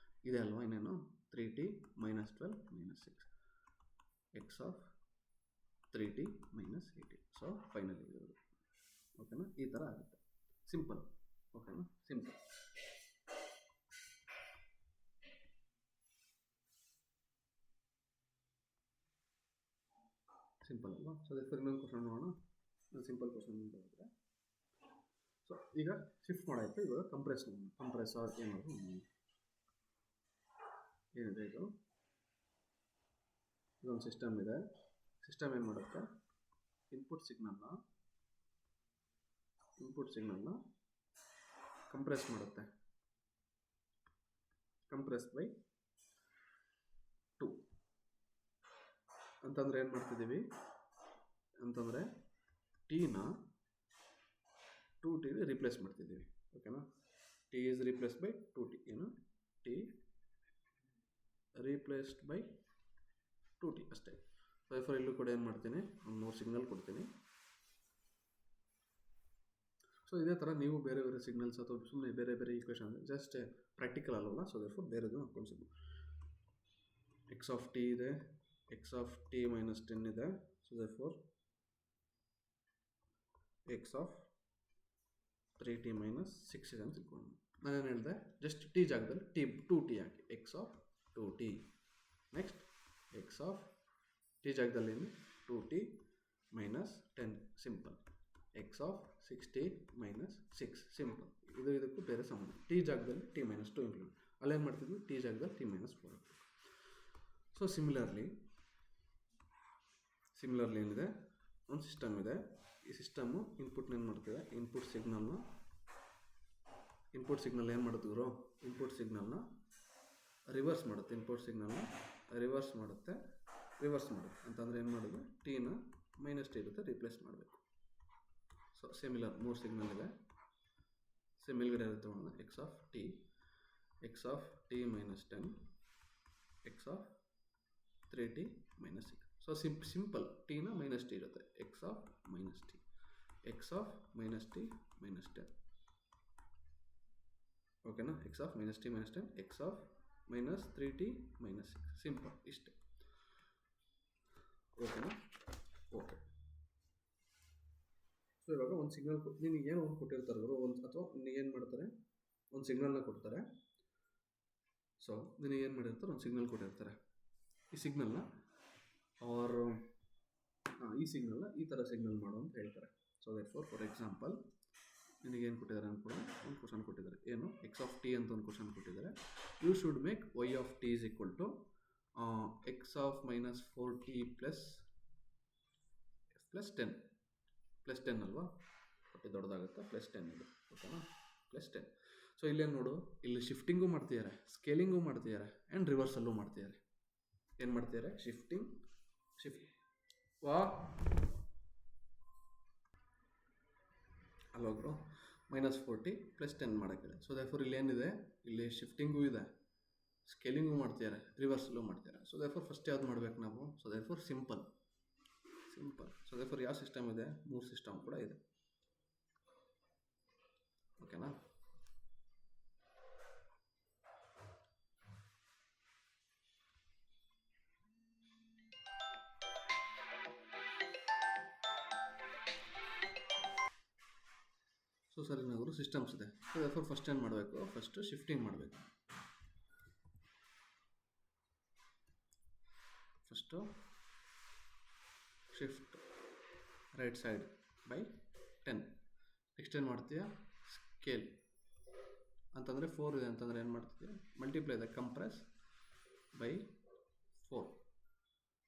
ಇದೆ ಅಲ್ವಾ, ಇನ್ನೇನು 3t -12 -6 x of 3t -18. So final ಇರೋದು. ಓಕೆನಾ, ಈ ಥರ ಆಗುತ್ತೆ, ಸಿಂಪಲ್. ಓಕೆನಾ, ಸಿಂಪಲ್ ಅಲ್ವಾ. ಸೊ ದೇರ್ಫೋರ್ ಇನ್ನೊಂದು ಕ್ವಶನ್ ನೋಡೋಣ, ಸಿಂಪಲ್ ಕ್ವಶನ್ ಬರುತ್ತೆ. ಸೊ ಈಗ ಶಿಫ್ಟ್ ಮಾಡಾಯಿತು, ಇವಾಗ ಕಂಪ್ರೆಸರ್ ಏನಾದರೂ ಏನಿದೆ, ಇದೊಂದು ಸಿಸ್ಟಮ್ ಇದೆ. ಸಿಸ್ಟಮ್ ಏನು ಮಾಡುತ್ತೆ, ಇನ್ಪುಟ್ ಸಿಗ್ನಲ್ನ ಕಂಪ್ರೆಸ್ ಮಾಡುತ್ತೆ, ಕಂಪ್ರೆಸ್ ಬೈ 2 ಅಂತಂದರೆ ಏನು ಮಾಡ್ತಿದ್ದೀವಿ ಅಂತಂದರೆ ಟೀನ 2t ರಿಪ್ಲೇಸ್ ಮಾಡ್ತಿದ್ದೀವಿ. ಓಕೆನಾ, t is replace by 2t, ಏನು t ರಿಪ್ಲೇಸ್ಡ್ ಬೈ 2t ಅಷ್ಟೇ. ದೇರ್ಫೋರ್ ಇಲ್ಲೂ ಕೂಡ ಏನು ಮಾಡ್ತೀನಿ, ಒಂದು 3 ಸಿಗ್ನಲ್ ಕೊಡ್ತೀನಿ. ಸೊ ಇದೇ ಥರ ನೀವು ಬೇರೆ ಸಿಗ್ನಲ್ಸ್ ಅಥವಾ ಸುಮ್ಮನೆ ಬೇರೆ ಈಕ್ವೇಷನ್ ಜಸ್ಟ್ ಪ್ರಾಕ್ಟಿಕಲ್ ಅಲ್ಲಲ್ಲ. ಸೊ ದೇರ್ಫೋರ್ ಬೇರೆದು ಹಾಕ್ಕೊಂಡು x ಆಫ್ t ಇದೆ, x ಆಫ್ t -10 ಇದೆ. So therefore x of 3t -6 ಇದೆ ಅಂತ ತಿಳ್ಕೊಂಡು ನಾನೇನು ಹೇಳಿದೆ, ಜಸ್ಟ್ ಟಿ ಜಾಗದಲ್ಲಿ 2t hockey, x of 2t. Next x of T ಜಾಗದಲ್ಲಿ 2t -10 simple, x of 6t -6 simple. ಇದಕ್ಕೂ ಬೇರೆ ಸಂಬಂಧ. ಟಿ ಜಾಗದಲ್ಲಿ t -2 ಇನ್ಕ್ಲೂಡ್, ಅಲ್ಲೇನು ಮಾಡ್ತಿದ್ವಿ, ಟಿ ಜಾಗದಲ್ಲಿ t -4 ಹಾಕಬೇಕು. ಸೊ ಸಿಮಿಲರ್ಲಿ ಏನಿದೆ, ಒಂದು ಸಿಸ್ಟಮ್ ಇದೆ. ಈ ಸಿಸ್ಟಮು ಇನ್ಪುಟ್ನ ಏನು ಮಾಡ್ತಿದೆ, ಇನ್ಪುಟ್ ಸಿಗ್ನಲ್ ಏನು ಮಾಡಿದ್ರು, ಇನ್ಪುಟ್ ಸಿಗ್ನಲ್ನ ರಿವರ್ಸ್ ಮಾಡುತ್ತೆ. ರಿವರ್ಸ್ ಮಾಡುತ್ತೆ ಅಂತಂದರೆ ಏನು ಮಾಡೋದು, ಟೀನ -t ಇರುತ್ತೆ, ರಿಪ್ಲೇಸ್ ಮಾಡಬೇಕು. ಸೊ ಸಿಮಿಲರ್ 3 ಸಿಗ್ನಲ್ ಇದೆ, ಮೇಲ್ಗಡೆ ಇರುತ್ತೆ ಒಂದು x of t -10, x of 3t -6. So simple ಟೀನ -t ಇರುತ್ತೆ, x ಆಫ್ -t -10. ಓಕೆನಾ, x of -t -10, x of minus 3t minus 6 simple ಇಷ್ಟೇ. ಓಕೆನಾ? ಓಕೆ. ಸೊ ಇವಾಗ ಒಂದು ಸಿಗ್ನಲ್ ನಿನಗೆ ಏನೋ ಒಂದು ಕೊಟ್ಟಿರ್ತಾರೆ ಅವರು, ಒಂದು ಅಥವಾ ಏನು ಮಾಡ್ತಾರೆ, ಒಂದು ಸಿಗ್ನಲ್ನ ಕೊಡ್ತಾರೆ. ಸೊ ನಿನಗೆ ಏನು ಮಾಡಿರ್ತಾರೆ, ಒಂದು ಸಿಗ್ನಲ್ ಕೊಟ್ಟಿರ್ತಾರೆ. ಈ ಸಿಗ್ನಲ್ನ ಈ ಥರ ಸಿಗ್ನಲ್ ಮಾಡು ಅಂತ ಹೇಳ್ತಾರೆ. ಸೊ ಫಾರ್ ಎಕ್ಸಾಂಪಲ್ ನಿನಗೇನು ಕೊಟ್ಟಿದ್ದಾರೆ ಅಂದ್ಕೊಂಡು ಒಂದು ಕ್ವಶನ್ ಕೊಟ್ಟಿದ್ದಾರೆ. ಏನು ಎಕ್ಸ್ ಆಫ್ ಟಿ ಅಂತ ಒಂದು ಕ್ವಶನ್ ಕೊಟ್ಟಿದ್ದಾರೆ. You should make Y of T is equal to X of minus 4t plus 10 plus 10 ಅಲ್ವಾ, ಹೊಟ್ಟೆ ದೊಡ್ಡದಾಗುತ್ತೆ, ಪ್ಲಸ್ 10 ಇದು. ಓಕೆನಾ? ಪ್ಲಸ್ 10. ಸೊ ಇಲ್ಲೇನು ನೋಡು, ಇಲ್ಲಿ ಶಿಫ್ಟಿಂಗು ಮಾಡ್ತಿದ್ದಾರೆ, ಸ್ಕೇಲಿಂಗು ಮಾಡ್ತಿದ್ದಾರೆ, ಆ್ಯಂಡ್ ರಿವರ್ಸಲ್ಲೂ ಮಾಡ್ತಿದ್ದಾರೆ. ಏನು ಮಾಡ್ತಿದ್ದಾರೆ? ಶಿಫ್ಟ್ ಅಲ್ವಾಗ್ರು ಮೈನಸ್ 40 ಪ್ಲಸ್ 10 ಮಾಡೋಕ್ಕಿದೆ. ಸೊ ದೇರ್ಫೋರ್ ಇಲ್ಲಿ ಏನಿದೆ, ಇಲ್ಲಿ ಶಿಫ್ಟಿಂಗು ಇದೆ, ಸ್ಕೇಲಿಂಗು ಮಾಡ್ತಿದ್ದಾರೆ, ರಿವರ್ಸಲ್ಲೂ ಮಾಡ್ತಿದ್ದಾರೆ. ಸೊ ದೇರ್ಫೋರ್ ಫಸ್ಟ್ ಯಾವ್ದು ಮಾಡಬೇಕು ನಾವು? So therefore simple. So therefore ಯಾವ ಸಿಸ್ಟಮ್ ಇದೆ? 3 ಸಿಸ್ಟಮ್ ಕೂಡ ಇದೆ. ಓಕೆನಾ? ಸೊ ಸರಿ, ನಾವು ಸಿಸ್ಟಮ್ಸ್ ಇದೆ. ಸೊ ದೇರ್ಫೋರ್ ಫಸ್ಟ್ ಏನು ಮಾಡಬೇಕು? ಫಸ್ಟು ಶಿಫ್ಟಿಂಗ್ ಮಾಡಬೇಕು. First shift right side by 10. Next ಏನು ಮಾಡ್ತೀಯ? ಸ್ಕೇಲ್ ಅಂತಂದರೆ 4 ಇದೆ ಅಂತಂದರೆ ಏನು ಮಾಡ್ತೀಯ? Multiply the compress by 4.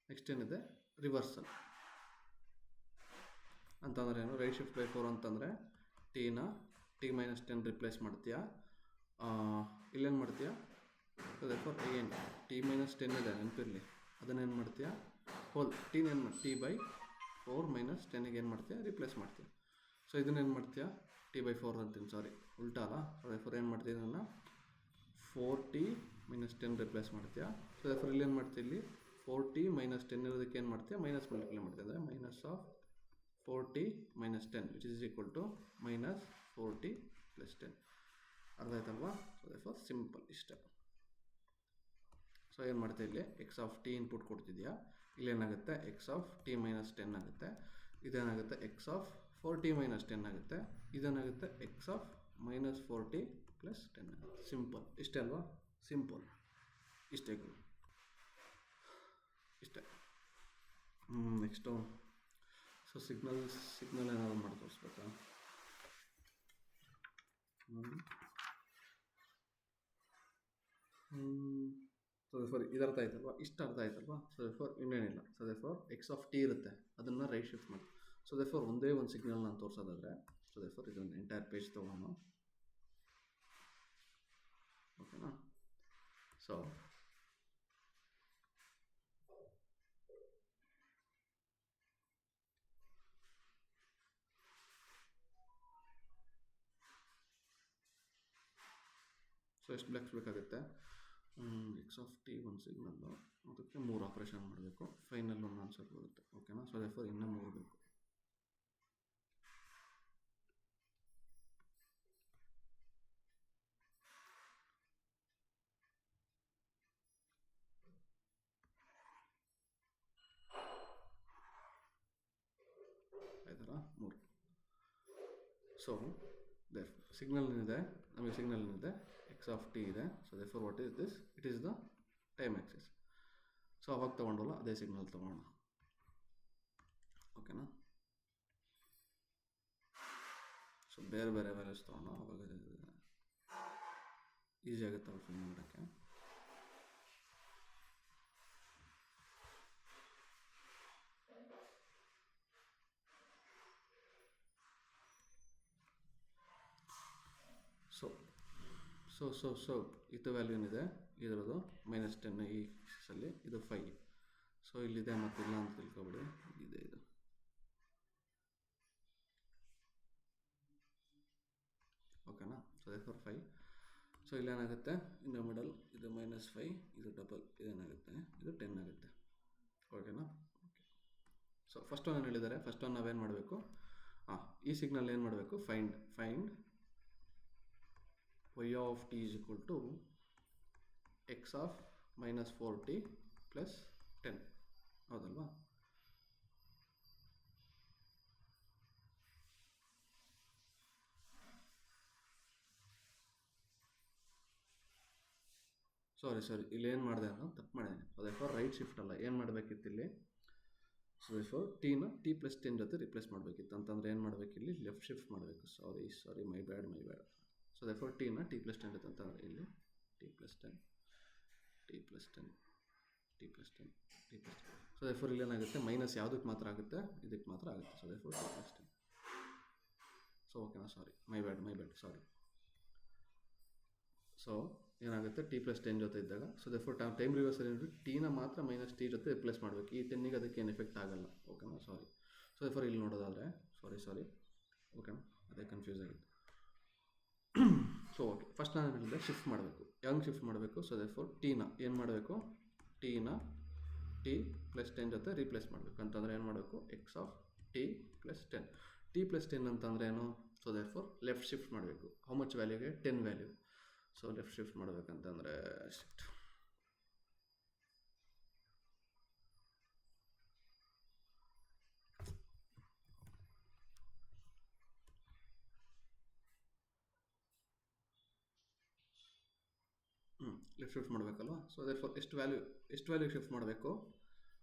Next ಏನಿದೆ? ರಿವರ್ಸಲ್ ಅಂತಂದರೆ ಏನು? ರೈಟ್ ಶಿಫ್ಟ್ ಬೈ 4 ಅಂತಂದರೆ ಟಿ ಮೈನಸ್ 10 ರಿಪ್ಲೇಸ್ ಮಾಡ್ತೀಯಾ. ಇಲ್ಲೇನು ಮಾಡ್ತೀಯಾ? ದೇರ್ಫೋರ್ ಏನು ಟಿ ಮೈನಸ್ 10 ಇದೆ ನೆನಪಿರಲಿ, ಅದನ್ನೇನು ಮಾಡ್ತೀಯಾ? ಹೋಲ್ ಟಿನೇನು ಮಾಡಿ ಟಿ ಬೈ 4 ಮೈನಸ್ 10ಗೆ ಏನು ಮಾಡ್ತೀಯಾ? ರಿಪ್ಲೇಸ್ ಮಾಡ್ತೀಯ. ಸೊ ಇದನ್ನೇನು ಮಾಡ್ತೀಯಾ? ಟಿ ಬೈ 4 ಅಂತೀನಿ, ಸಾರಿ ಉಲ್ಟಾ ಅಲ್ಲ. ಸೊ ದೇರ್ಫೋರ್ ಏನು ಮಾಡ್ತೀಯ? ಇದನ್ನು 4t ಮೈನಸ್ 10 ರಿಪ್ಲೇಸ್ ಮಾಡ್ತೀಯಾ. ಸೊ ದೇರ್ಫೋರ್ ಇಲ್ಲಿ ಏನು ಮಾಡ್ತೀಯ? ಇಲ್ಲಿ 4t ಮೈನಸ್ 10 ಇರೋದಕ್ಕೆ ಏನು ಮಾಡ್ತೀಯ? ಮೈನಸ್ ಮಲ್ಟಿಪ್ಲೈ ಮಾಡ್ತೀಯ, ಅಂದರೆ minus of 4t minus 10 which is equal to minus 4t plus 10. ಅರ್ಥ ಆಯ್ತಲ್ವಾ? ಸೊ ದೇರ್ಫೋರ್ ಸಿಂಪಲ್ ಇಷ್ಟ. ಸೊ ಏನು ಮಾಡ್ತೀಯ? ಇಲ್ಲಿ ಎಕ್ಸ್ ಆಫ್ ಟಿ ಇನ್ಪುಟ್ ಕೊಡ್ತಿದ್ಯಾ, ಇಲ್ಲೇನಾಗುತ್ತೆ? ಎಕ್ಸ್ ಆಫ್ ಟಿ ಮೈನಸ್ 10 ಆಗುತ್ತೆ. ಇದೇನಾಗುತ್ತೆ? ಎಕ್ಸ್ ಆಫ್ 4t ಮೈನಸ್ 10 ಆಗುತ್ತೆ. ಇದೇನಾಗುತ್ತೆ? X of minus 4t plus 10 ಆಗುತ್ತೆ. ಸಿಂಪಲ್ ಇಷ್ಟೇ ಅಲ್ವಾ? ಸಿಂಪಲ್ ಇಷ್ಟೇ ಇಷ್ಟೇ. ನೆಕ್ಸ್ಟು ಸೊ ಸಿಗ್ನಲ್ ಏನಾದ್ರು ಮಾಡಿ ತೋರಿಸ್ಬೇಕಾ? ಸೊ ಫಾರ್ ಇದು ಅರ್ಥ ಆಯ್ತಲ್ವಾ? ಇಷ್ಟು ಅರ್ಥ ಆಯ್ತಲ್ವಾ? ಸೊ ಫಾರ್ ಇನ್ನೇನಿಲ್ಲ. So for x of T ಇರುತ್ತೆ, ಅದನ್ನು ರೈಟ್ ಶಿಫ್ಟ್ ಮಾಡಿ. ಸೊ ಫಾರ್ ಒಂದೇ ಒಂದು ಸಿಗ್ನಲ್ ನಾನು ತೋರಿಸೋದಾದರೆ, ಸೊ ಫಾರ್ ಇದೊಂದು ಎಂಟೈರ್ ಪೇಜ್ ತೊಗೊಳೋಣ. ಓಕೆನಾ? ಸೊ ಎಷ್ಟು ಬ್ಲಾಕ್ಸ್ ಬೇಕಾಗುತ್ತೆ? ಎಕ್ಸ್ ಆಫ್ ಟಿ ಒಂದು ಸಿಗ್ನಲ್ಲು, ಅದಕ್ಕೆ 3 ಆಪ್ರೇಷನ್ ಮಾಡಬೇಕು, ಫೈನಲ್ ಒಂದು ಆನ್ಸರ್ ಬರುತ್ತೆ. ಓಕೆನಾ? ಸೊ ದೇರ್ಫೋರ್ ಇನ್ನೂ 3 ಬೇಕು. ಆಯ್ತಲ್ಲ? 3. ಸೊ ದೇರ್ಫೋರ್ ಸಿಗ್ನಲ್ ಏನಿದೆ, ನಮಗೆ ಸಿಗ್ನಲ್ ಏನಿದೆ? ಎಕ್ಸ್ ಆಫ್ ಟಿ ಇದೆ. So therefore what is this? It is the time Axis. So ಅವಾಗ ತೊಗೊಂಡಲ್ಲ ಅದೇ ಸಿಗ್ನಲ್ ತೊಗೊಳ್ಳೋಣ. ಓಕೆನಾ? ಸೊ ಬೇರೆ ಬೇರೆ ವ್ಯಾಲ್ಯೂಸ್ ತೊಗೊಂಡು ಅವಾಗ ಈಸಿ ಆಗುತ್ತೆ ಅವ್ರು ಫಿಲ್ ಮಾಡೋಕ್ಕೆ. ಸೊ ಇದು ವ್ಯಾಲ್ಯೂ ಏನಿದೆ ಇದರದು -10 ಈ ಆಕ್ಸಿಸಲ್ಲಿ, ಇದು 5. ಸೊ ಇಲ್ಲಿದೆ ಮತ್ತು ಇಲ್ಲ ಅಂತ ತಿಳ್ಕೊಬೇಡಿ, ಇದೆ ಇದು. ಓಕೆನಾ? So therefore 5. ಸೊ ಇಲ್ಲೇನಾಗುತ್ತೆ? ಇನ್ ದ ಮಿಡಲ್ ಇದು -5, ಇದು ಡಬಲ್, ಇದೇನಾಗುತ್ತೆ? ಇದು 10 ಆಗುತ್ತೆ. ಓಕೆನಾ? ಓಕೆ. ಸೊ ಫಸ್ಟ್ ಒನ್ ಏನು ಹೇಳಿದ್ದಾರೆ? ಫಸ್ಟ್ ಒನ್ ನಾವೇನು ಮಾಡಬೇಕು? ಈ ಸಿಗ್ನಲ್ ಏನು ಮಾಡಬೇಕು? Find y of t is equal to X of minus 4t plus 10 ಹೌದಲ್ವಾ? ಸಾರಿ ಇಲ್ಲಿ ಏನು ಮಾಡಿದೆ ನಾನು ತಪ್ಪು ಮಾಡಿದೆ. ಸೊ ದೇರ್ಫೋರ್ ರೈಟ್ ಶಿಫ್ಟ್ ಅಲ್ಲ, ಏನು ಮಾಡಬೇಕಿತ್ತು ಇಲ್ಲಿ? ಸೊ ದೇರ್ಫೋರ್ ಟಿನ ಟಿ ಪ್ಲಸ್ 10 ಜೊತೆ ರಿಪ್ಲೇಸ್ ಮಾಡಬೇಕಿತ್ತು. ಅಂತಂದರೆ ಏನು ಮಾಡಬೇಕು ಇಲ್ಲಿ? ಲೆಫ್ಟ್ ಶಿಫ್ಟ್ ಮಾಡಬೇಕು. ಸಾರಿ ಮೈ ಬ್ಯಾಡ್. ಸೊ ದೇರ್ಫೋರ್ ಟಿನ ಟಿ ಪ್ಲಸ್ 10 ಜೊತೆ ಅಂತಂದರೆ ಇಲ್ಲಿ ಟಿ ಪ್ಲಸ್ 10. ಸೊ ದೇರ್ಫೋರ್ ಇಲ್ಲಿ ಏನಾಗುತ್ತೆ? ಮೈನಸ್ ಯಾವುದಕ್ಕೆ ಮಾತ್ರ ಆಗುತ್ತೆ? ಇದಕ್ಕೆ ಮಾತ್ರ ಆಗುತ್ತೆ. So therefore T plus 10. So ಓಕೆನಾ? ಸಾರಿ ಮೈ ಬ್ಯಾಡ್ ಸಾರಿ. ಸೊ ಏನಾಗುತ್ತೆ? ಟಿ ಪ್ಲಸ್ 10 ಜೊತೆ ಇದ್ದಾಗ ಸೊ ದೇರ್ಫೋರ್ ಟೈಮ್ ರಿವರ್ಸಲ್ ಏನಿದೆ? ಟಿನ ಮಾತ್ರ ಮೈನಸ್ ಟಿ ಜೊತೆ ರಿಪ್ಲೇಸ್ ಮಾಡಬೇಕು. ಈ 10ಗೆ ಅದಕ್ಕೆ ಏನು ಎಫೆಕ್ಟ್ ಆಗಲ್ಲ. ಓಕೆನಾ? ಸಾರಿ. ಸೊ ದೇರ್ಫೋರ್ ಇಲ್ಲಿ ನೋಡೋದಾದರೆ ಸಾರಿ ಓಕೆನಾ? ಅದೇ ಕನ್ಫ್ಯೂಸ್ ಆಗಿದೆ. ಸೊ ಓಕೆ, ಫಸ್ಟ್ ನಾನು ಹೇಳಿದೆ ಶಿಫ್ಟ್ ಮಾಡಬೇಕು. ಹೆಂಗೆ ಶಿಫ್ಟ್ ಮಾಡಬೇಕು? ಸೊ ದೇರ್ಫೋರ್ ಟಿನ ಏನು ಮಾಡಬೇಕು? ಟಿನ ಟಿ ಪ್ಲಸ್ 10 ಜೊತೆ ರೀಪ್ಲೇಸ್ ಮಾಡಬೇಕು. ಅಂತಂದರೆ ಏನು ಮಾಡಬೇಕು? X of t plus 10. T plus 10 ಅಂತಂದರೆ ಏನು? ಸೊ ದೇರ್ಫೋರ್ ಲೆಫ್ಟ್ ಶಿಫ್ಟ್ ಮಾಡಬೇಕು. ಹೌ ಮಚ್ ವ್ಯಾಲ್ಯೂಗೆ? 10 ವ್ಯಾಲ್ಯೂ. ಸೊ ಲೆಫ್ಟ್ ಶಿಫ್ಟ್ ಮಾಡಬೇಕಂತಂದರೆ ಶಿಫ್ಟ್ ಲೆಫ್ಟ್ ಶಿಫ್ಟ್ ಮಾಡಬೇಕಲ್ವ? ಸೊ ದೇರ್ಫೋರ್ ಎಷ್ಟು ವ್ಯಾಲ್ಯೂ ಶಿಫ್ಟ್ ಮಾಡಬೇಕು?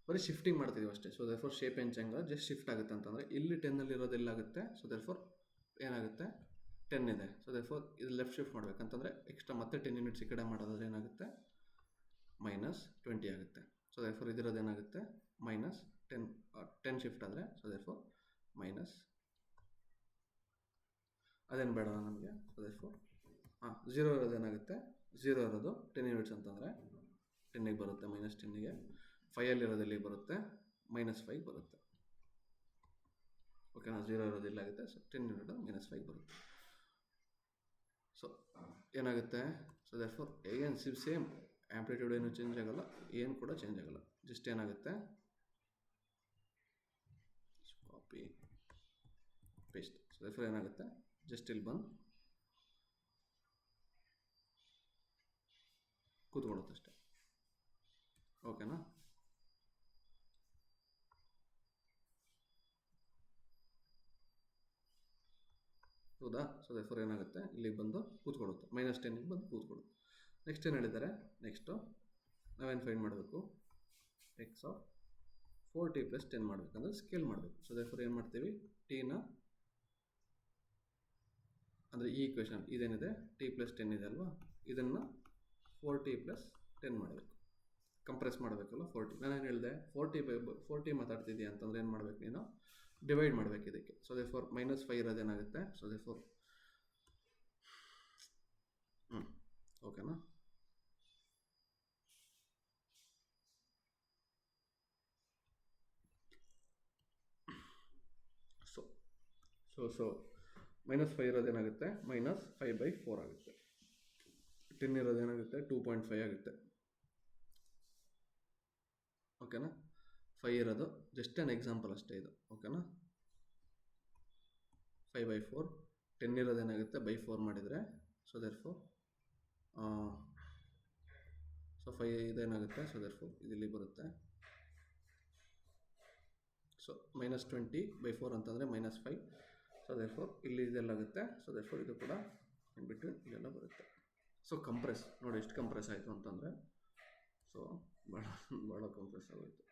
ಬರೀ ಶಿಫ್ಟಿಂಗ್ ಮಾಡ್ತಿದ್ದೀವಿ ಅಷ್ಟೇ. ಸೊ ದೇರ್ಫೋರ್ ಶೇಪ್ ಏನು ಚೇಂಜ್ ಆಗುತ್ತೆ? ಜಸ್ಟ್ ಶಿಫ್ಟ್ ಆಗುತ್ತೆ. ಅಂತಂದರೆ ಇಲ್ಲಿ 10ನಲ್ಲಿರೋದು ಎಲ್ಲಾಗುತ್ತೆ? ಸೊ ದೇರ್ಫೋರ್ ಏನಾಗುತ್ತೆ? 10 ಇದೆ. ಸೊ ದೇರ್ಫೋರ್ ಇದು ಲೆಫ್ಟ್ ಶಿಫ್ಟ್ ಮಾಡಬೇಕಂತಂದರೆ ಎಕ್ಸ್ಟ್ರಾ ಮತ್ತೆ 10 ಯೂನಿಟ್ಸ್ ಈ ಕಡೆ ಮಾಡೋದಾದ್ರೆ ಏನಾಗುತ್ತೆ? ಮೈನಸ್ 20 ಆಗುತ್ತೆ. ಸೊ ದೇರ್ಫೋರ್ ಇದಿರೋದು ಏನಾಗುತ್ತೆ? ಮೈನಸ್ 10 ಶಿಫ್ಟ್ ಆದರೆ ಸೊ ದೇರ್ಫೋರ್ ಮೈನಸ್ ಅದೇನು ಬೇಡ ನಮಗೆ. ಸೊ ದೇರ್ಫೋರ್ 0 ಇರೋದು ಏನಾಗುತ್ತೆ? 0 ಇರೋದು 10 ಯೂನಿಟ್ಸ್ ಅಂತಂದರೆ 10ಗೆ ಬರುತ್ತೆ, ಮೈನಸ್ 10ಗೆ. 5ಅಲ್ಲಿರೋದು ಎಲ್ಲಿಗೆ ಬರುತ್ತೆ? ಮೈನಸ್ 5 ಬರುತ್ತೆ. ಓಕೆನಾ? 0 ಇರೋದು ಇಲ್ಲಾಗುತ್ತೆ. ಸೊ 10 ಯೂನಿಟ್ ಮೈನಸ್ 5 ಬರುತ್ತೆ. ಸೊ ಏನಾಗುತ್ತೆ? ಸೊ ದೇರ್ಫೋರ್ ಏನು ಸೇಮ್ ಆ್ಯಂಪ್ಲಿಟ್ಯೂಡ್ ಏನು ಚೇಂಜ್ ಆಗೋಲ್ಲ, ಏನು ಕೂಡ ಚೇಂಜ್ ಆಗೋಲ್ಲ. ಜಸ್ಟ್ ಏನಾಗುತ್ತೆ? Copy paste. ಸೊ ದೇರ್ಫೋರ್ ಏನಾಗುತ್ತೆ? ಜಸ್ಟ್ ಇಲ್ಲಿ ಬಂದು ಕೂತ್ಕೊಳ್ಳುತ್ತಷ್ಟೆ. ಓಕೆನಾ? ಹೌದಾ? ಸೊ ದೇರ್ಫೋರ್ ಏನಾಗುತ್ತೆ? ಇಲ್ಲಿಗೆ ಬಂದು ಕೂತ್ಕೊಳ್ಳುತ್ತೆ, ಮೈನಸ್ 10ಗೆ ಬಂದು ಕೂತ್ಕೊಳ್ಳುತ್ತೆ. ನೆಕ್ಸ್ಟ್ ಏನು ಹೇಳಿದ್ದಾರೆ? ನೆಕ್ಸ್ಟು ನಾವೇನು ಫೈಂಡ್ ಮಾಡಬೇಕು? ಎಕ್ಸ್ ಆಫ್ 4t ಪ್ಲಸ್ 10 ಮಾಡಬೇಕಂದ್ರೆ ಸ್ಕೇಲ್ ಮಾಡಬೇಕು. ಸೊ ದೇರ್ಫೋರ್ ಏನು ಮಾಡ್ತೀವಿ? ಟಿನ ಅಂದರೆ ಈ ಈಕ್ವೇಷನ್ ಇದೇನಿದೆ ಟಿ ಪ್ಲಸ್ 10 ಇದೆ ಅಲ್ವಾ? ಇದನ್ನು 4t ಪ್ಲಸ್ 10 ಮಾಡಬೇಕು. ಕಂಪ್ರೆಸ್ ಮಾಡಬೇಕಲ್ಲ 4t. ನಾನೇನು ಹೇಳಿದೆ? 4t ಮಾತಾಡ್ತಿದ್ದೀಯ ಅಂತಂದರೆ ಏನು ಮಾಡಬೇಕು? ನೀನು ಡಿವೈಡ್ ಮಾಡಬೇಕು ಇದಕ್ಕೆ. ಸೊ ದೇರ್ಫೋರ್ ಮೈನಸ್ 5 ಇರೋದೇನಾಗುತ್ತೆ? ಸೊ ದೇರ್ಫೋರ್ ಓಕೆನಾ? ಸೊ ಮೈನಸ್ 5 ಇರೋದೇನಾಗುತ್ತೆ? ಮೈನಸ್ 5/4 ಆಗುತ್ತೆ. 10 ಇರೋದೇನಾಗುತ್ತೆ? 2.5 ಆಗುತ್ತೆ. ಓಕೆನಾ? 5 ಇರೋದು ಜಸ್ಟ್ ಆನ್ ಎಕ್ಸಾಂಪಲ್ ಅಷ್ಟೇ ಇದು. ಓಕೆನಾ? 5/4. 10 ಇರೋದೇನಾಗುತ್ತೆ? ಬೈ 4 ಮಾಡಿದರೆ ಸೊ ದೇರ್ಫೋರ್ ಸೊ 5 ಇದೇನಾಗುತ್ತೆ? ಸೊ ದೇರ್ಫೋರ್ ಇದಿಲ್ಲಿ ಬರುತ್ತೆ. ಸೊ ಮೈನಸ್ 20/4 ಅಂತಂದರೆ ಮೈನಸ್ 5. ಸೊ ದೇರ್ಫೋರ್ ಇಲ್ಲಿ ಇದೆಲ್ಲಾಗುತ್ತೆ. ಸೊ ದೇರ್ಫೋರ್ ಇದು ಕೂಡ ಇನ್ ಬಿಟ್ವೀನ್ ಇದೆಲ್ಲ ಬರುತ್ತೆ. ಸೊ ಕಂಪ್ರೆಸ್ ನೋಡಿ ಎಷ್ಟು ಕಂಪ್ರೆಸ್ ಆಯಿತು ಅಂತಂದರೆ, ಸೊ ಭಾಳ ಕಂಪ್ರೆಸ್ ಆಗೋಯಿತು.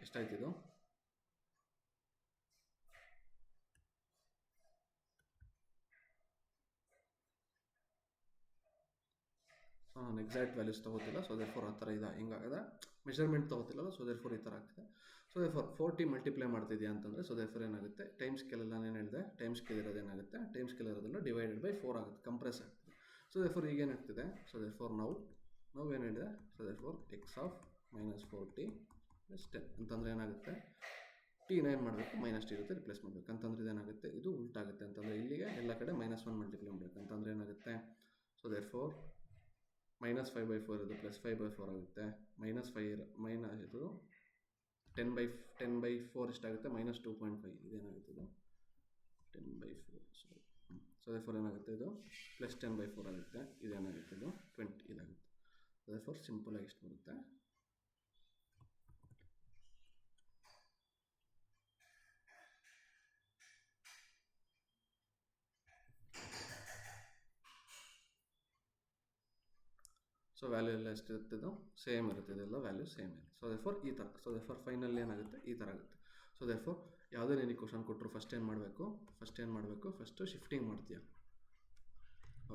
ಎಷ್ಟಾಯ್ತು ಇದು? ಸೊ ನಾನು ಎಕ್ಸಾಕ್ಟ್ ವ್ಯಾಲ್ಯೂಸ್ ತೊಗೋತಿಲ್ಲ. ಸೊ ದೇರ್ಫೋರ್ ಆ ಥರ ಇದೆ, ಹಿಂಗಾಗಿದೆ. ಮೆಷರ್ಮೆಂಟ್ ತೊಗೋತಿಲ್ಲಲ್ಲ, ಸೊ ದೇರ್ಫೋರ್ ಈ ಥರ ಆಗ್ತಿದೆ. ಸೊ ದೇರ್ಫೋರ್ 4t ಮಲ್ಟಿಪ್ಲೈ ಮಾಡ್ತಿದ್ಯಾ ಅಂತಂದರೆ ಸೊ ದೇರ್ಫೋರ್ ಏನಾಗುತ್ತೆ? ಟೈಮ್ ಸ್ಕೇಲ್ ಎಲ್ಲ ಏನು ಹೇಳಿದೆ? ಟೈಮ್ ಸ್ಕೇಲ್ ಇರೋದೇನಾಗುತ್ತೆ? ಟೈಮ್ ಸ್ಕೇಲ್ ಇರೋದೆಲ್ಲ ಡಿವೈಡೆಡ್ ಬೈ 4 ಆಗುತ್ತೆ, ಕಂಪ್ರೆಸ್ ಆಗ್ತದೆ. ಸೊ ದೇರ್ಫೋರ್ ಈಗೇನಾಗ್ತಿದೆ? ಸೊ ದೇರ್ಫೋರ್ ನಾವು ಏನು ಹೇಳಿದೆ? So therefore X of minus 4t plus 10 ಅಂತಂದರೆ ಏನಾಗುತ್ತೆ? ಟಿನ ಏನು ಮಾಡಬೇಕು? ಮೈನಸ್ ಟಿ ಜೊತೆ ರಿಪ್ಲೇಸ್ ಮಾಡಬೇಕು. ಅಂತಂದ್ರೆ ಇದೇನಾಗುತ್ತೆ? ಇದು ಉಲ್ಟಾಗುತ್ತೆ. ಅಂತಂದರೆ ಇಲ್ಲಿಗೆ ಎಲ್ಲ ಕಡೆ -1 ಮಲ್ಟಿಪ್ಲೈ ಮಾಡಬೇಕು. ಅಂತಂದರೆ ಏನಾಗುತ್ತೆ? ಸೊ ದೇರ್ಫೋರ್ -5/4 ಇದು +5/4 ಆಗುತ್ತೆ. -5 ಮೈನಸ್ ಇದು 10/4 ಎಷ್ಟಾಗುತ್ತೆ? -2.5 ಇದೇನಾಗುತ್ತೆ ಇದು 10/4 ಸಾರಿ. ಸೊ ದೇರ್ಫೋರ್ ಏನಾಗುತ್ತೆ ಇದು +10/4 ಆಗುತ್ತೆ. ಇದೇನಾಗುತ್ತೆ ಇದು 20 ಇದಾಗುತ್ತೆ. ದೇರ್ಫೋರ್ ಸಿಂಪಲ್ ಆಗಿ ಎಷ್ಟು ಬರುತ್ತೆ? ಸೊ ವ್ಯಾಲ್ಯೂ ಎಲ್ಲ ಎಷ್ಟಿರುತ್ತೆ? ಇದು ಸೇಮ್ ಇರುತ್ತೆ, ಇದೆಲ್ಲ ವ್ಯಾಲ್ಯೂ ಸೇಮ್ ಇರುತ್ತೆ. ಸೊ ದೇರ್ಫೋರ್ ಈ ಥರ. ಸೊ ದೇರ್ಫೋರ್ ಫೈನಲ್ ಏನಾಗುತ್ತೆ? ಈ ಥರ ಆಗುತ್ತೆ. ಸೊ ದೇರ್ಫೋರ್ ಯಾವುದೇ ನೀನು ಕ್ವಶನ್ ಕೊಟ್ಟರು ಫಸ್ಟ್ ಏನು ಮಾಡಬೇಕು? ಫಸ್ಟು ಶಿಫ್ಟಿಂಗ್ ಮಾಡ್ತೀಯ,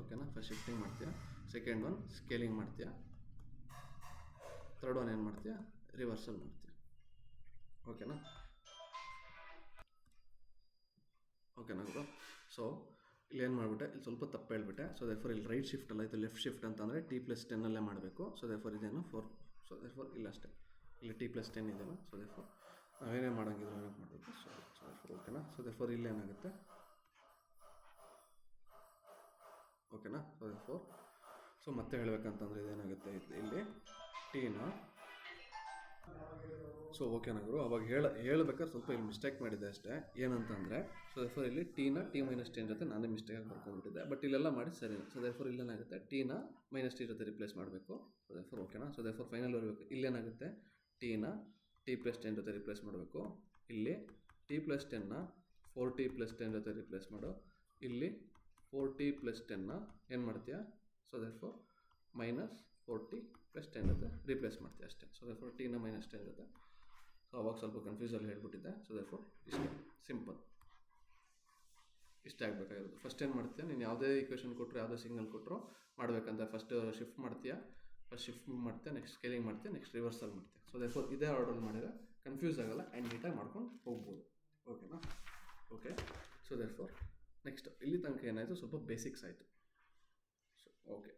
ಓಕೆನಾ? ಫಸ್ಟ್ ಶಿಫ್ಟಿಂಗ್ ಮಾಡ್ತೀಯ. ಸೆಕೆಂಡ್ ಒನ್ ಸ್ಕೇಲಿಂಗ್ ಮಾಡ್ತೀಯ. ಥರ್ಡ್ ಒನ್ ಏನು ಮಾಡ್ತೀಯ? ರಿವರ್ಸಲ್ ಮಾಡ್ತೀಯ, ಓಕೆನಾ ಗುರು? ಸೊ ಇಲ್ಲಿ ಏನು ಮಾಡಿಬಿಟ್ಟೆ, ಇಲ್ಲಿ ಸ್ವಲ್ಪ ತಪ್ಪು ಹೇಳ್ಬಿಟ್ಟೆ. ಸೊ ದೇರ್ಫೋರ್ ಇಲ್ಲಿ ರೈಟ್ ಶಿಫ್ಟ್ ಅಲ್ಲ, ಇದು ಲೆಫ್ಟ್ ಶಿಫ್ಟ್ ಅಂತಂದರೆ T+10 ಮಾಡಬೇಕು. ಸೊ ದೇರ್ಫೋರ್ ಇದೇನು 4. ಸೊ ದೇರ್ಫೋರ್ ಇಲ್ಲ ಅಷ್ಟೇ, ಇಲ್ಲಿ T+10 ಇದೆಯಲ್ಲ. ಸೊ ದೇರ್ಫೋರ್ ನಾವೇನೇ ಮಾಡೋಂಗಿದ್ರು ಏನಕ್ಕೆ ಮಾಡಬೇಕು? ಸೊ ದೇರ್ಫೋರ್ ಓಕೆನಾ? ಸೊ ದೇರ್ಫೋರ್ ಇಲ್ಲಿ ಏನಾಗುತ್ತೆ? ಓಕೆನಾ? ಸೊ ದೇರ್ಫೋರ್ ಸೊ ಮತ್ತೆ ಹೇಳಬೇಕಂತಂದರೆ ಇದೇನಾಗುತ್ತೆ ಇಲ್ಲಿ ಟೀನ. ಸೊ ಓಕೆನಾ ಗುರು? ಅವಾಗ ಹೇಳ್ಬೇಕಾದ್ರೆ ಸ್ವಲ್ಪ ಇಲ್ಲಿ ಮಿಸ್ಟೇಕ್ ಮಾಡಿದ್ದೆ ಅಷ್ಟೇ. ಏನಂತಂದರೆ ಸೊ ದೇರ್ಫೋರ್ ಇಲ್ಲಿ ಟೀನ T-10 ಜೊತೆ ನಾನೇ ಮಿಸ್ಟೇಕಾಗಿ ಬರ್ಕೊಂಡ್ಬಿಟ್ಟಿದ್ದೆ. ಬಟ್ ಇಲ್ಲೆಲ್ಲ ಮಾಡಿ ಸರಿ. ಸೊ ದೇರ್ಫೋರ್ ಇಲ್ಲೇನಾಗುತ್ತೆ? ಟೀನ -T ಜೊತೆ ರಿಪ್ಲೇಸ್ ಮಾಡಬೇಕು. ಸೊ ದೇರ್ಫೋರ್ ಓಕೆನಾ? ಸೊ ದೇರ್ಫೋರ್ ಫೈನಲ್ ಬರಬೇಕು. ಇಲ್ಲೇನಾಗುತ್ತೆ? ಟೀನ T+10 ಜೊತೆ ರಿಪ್ಲೇಸ್ ಮಾಡಬೇಕು. ಇಲ್ಲಿ T+10ನ 4T+10 ಜೊತೆ ರಿಪ್ಲೇಸ್ ಮಾಡು. ಇಲ್ಲಿ 4T+10ನ ಏನು ಮಾಡ್ತೀಯಾ? ಸೊ ದೇರ್ಫೋರ್ -4T+10 ಜೊತೆ ರಿಪ್ಲೇಸ್ ಮಾಡ್ತೀಯ ಅಷ್ಟೇ. ಸೊ ದೇರ್ಫೋರ್ ಟೀನ -10 ಜೊತೆ. ಸೊ ಅವಾಗ ಸ್ವಲ್ಪ ಕನ್ಫ್ಯೂಸಲ್ಲಿ ಹೇಳ್ಬಿಟ್ಟಿದ್ದೆ. ಸೊ ದೇರ್ಫೋರ್ ಇಷ್ಟೇ, ಸಿಂಪಲ್ ಇಷ್ಟ ಆಗಬೇಕಾಗಿರೋದು. ಫಸ್ಟ್ ಏನು ಮಾಡ್ತೀಯ? ನೀನು ಯಾವುದೇ ಈಕ್ವೇಷನ್ ಕೊಟ್ಟರು, ಯಾವುದೇ ಸಿಗ್ನಲ್ ಕೊಟ್ಟರು ಮಾಡಬೇಕಂತ ಫಸ್ಟ್ ಶಿಫ್ಟ್ ಮಾಡ್ತೀಯ, ನೆಕ್ಸ್ಟ್ ಸ್ಕೇಲಿಂಗ್ ಮಾಡ್ತೀಯ, ನೆಕ್ಸ್ಟ್ ರಿವರ್ಸಲ್ ಮಾಡ್ತೀಯ. ಸೊ ದೇರ್ಫೋರ್ ಇದೇ ಆರ್ಡರ್ ಮಾಡಿದರೆ ಕನ್ಫ್ಯೂಸ್ ಆಗೋಲ್ಲ ಆ್ಯಂಡ್ ನೀಟಾಗಿ ಮಾಡ್ಕೊಂಡು ಹೋಗ್ಬೋದು, ಓಕೆನಾ? ಓಕೆ. ಸೊ ದೇರ್ಫೋರ್ ನೆಕ್ಸ್ಟ್ ಇಲ್ಲಿ ತನಕ ಏನಾಯಿತು? ಸ್ವಲ್ಪ ಬೇಸಿಕ್ಸ್ ಆಯಿತು. So okay.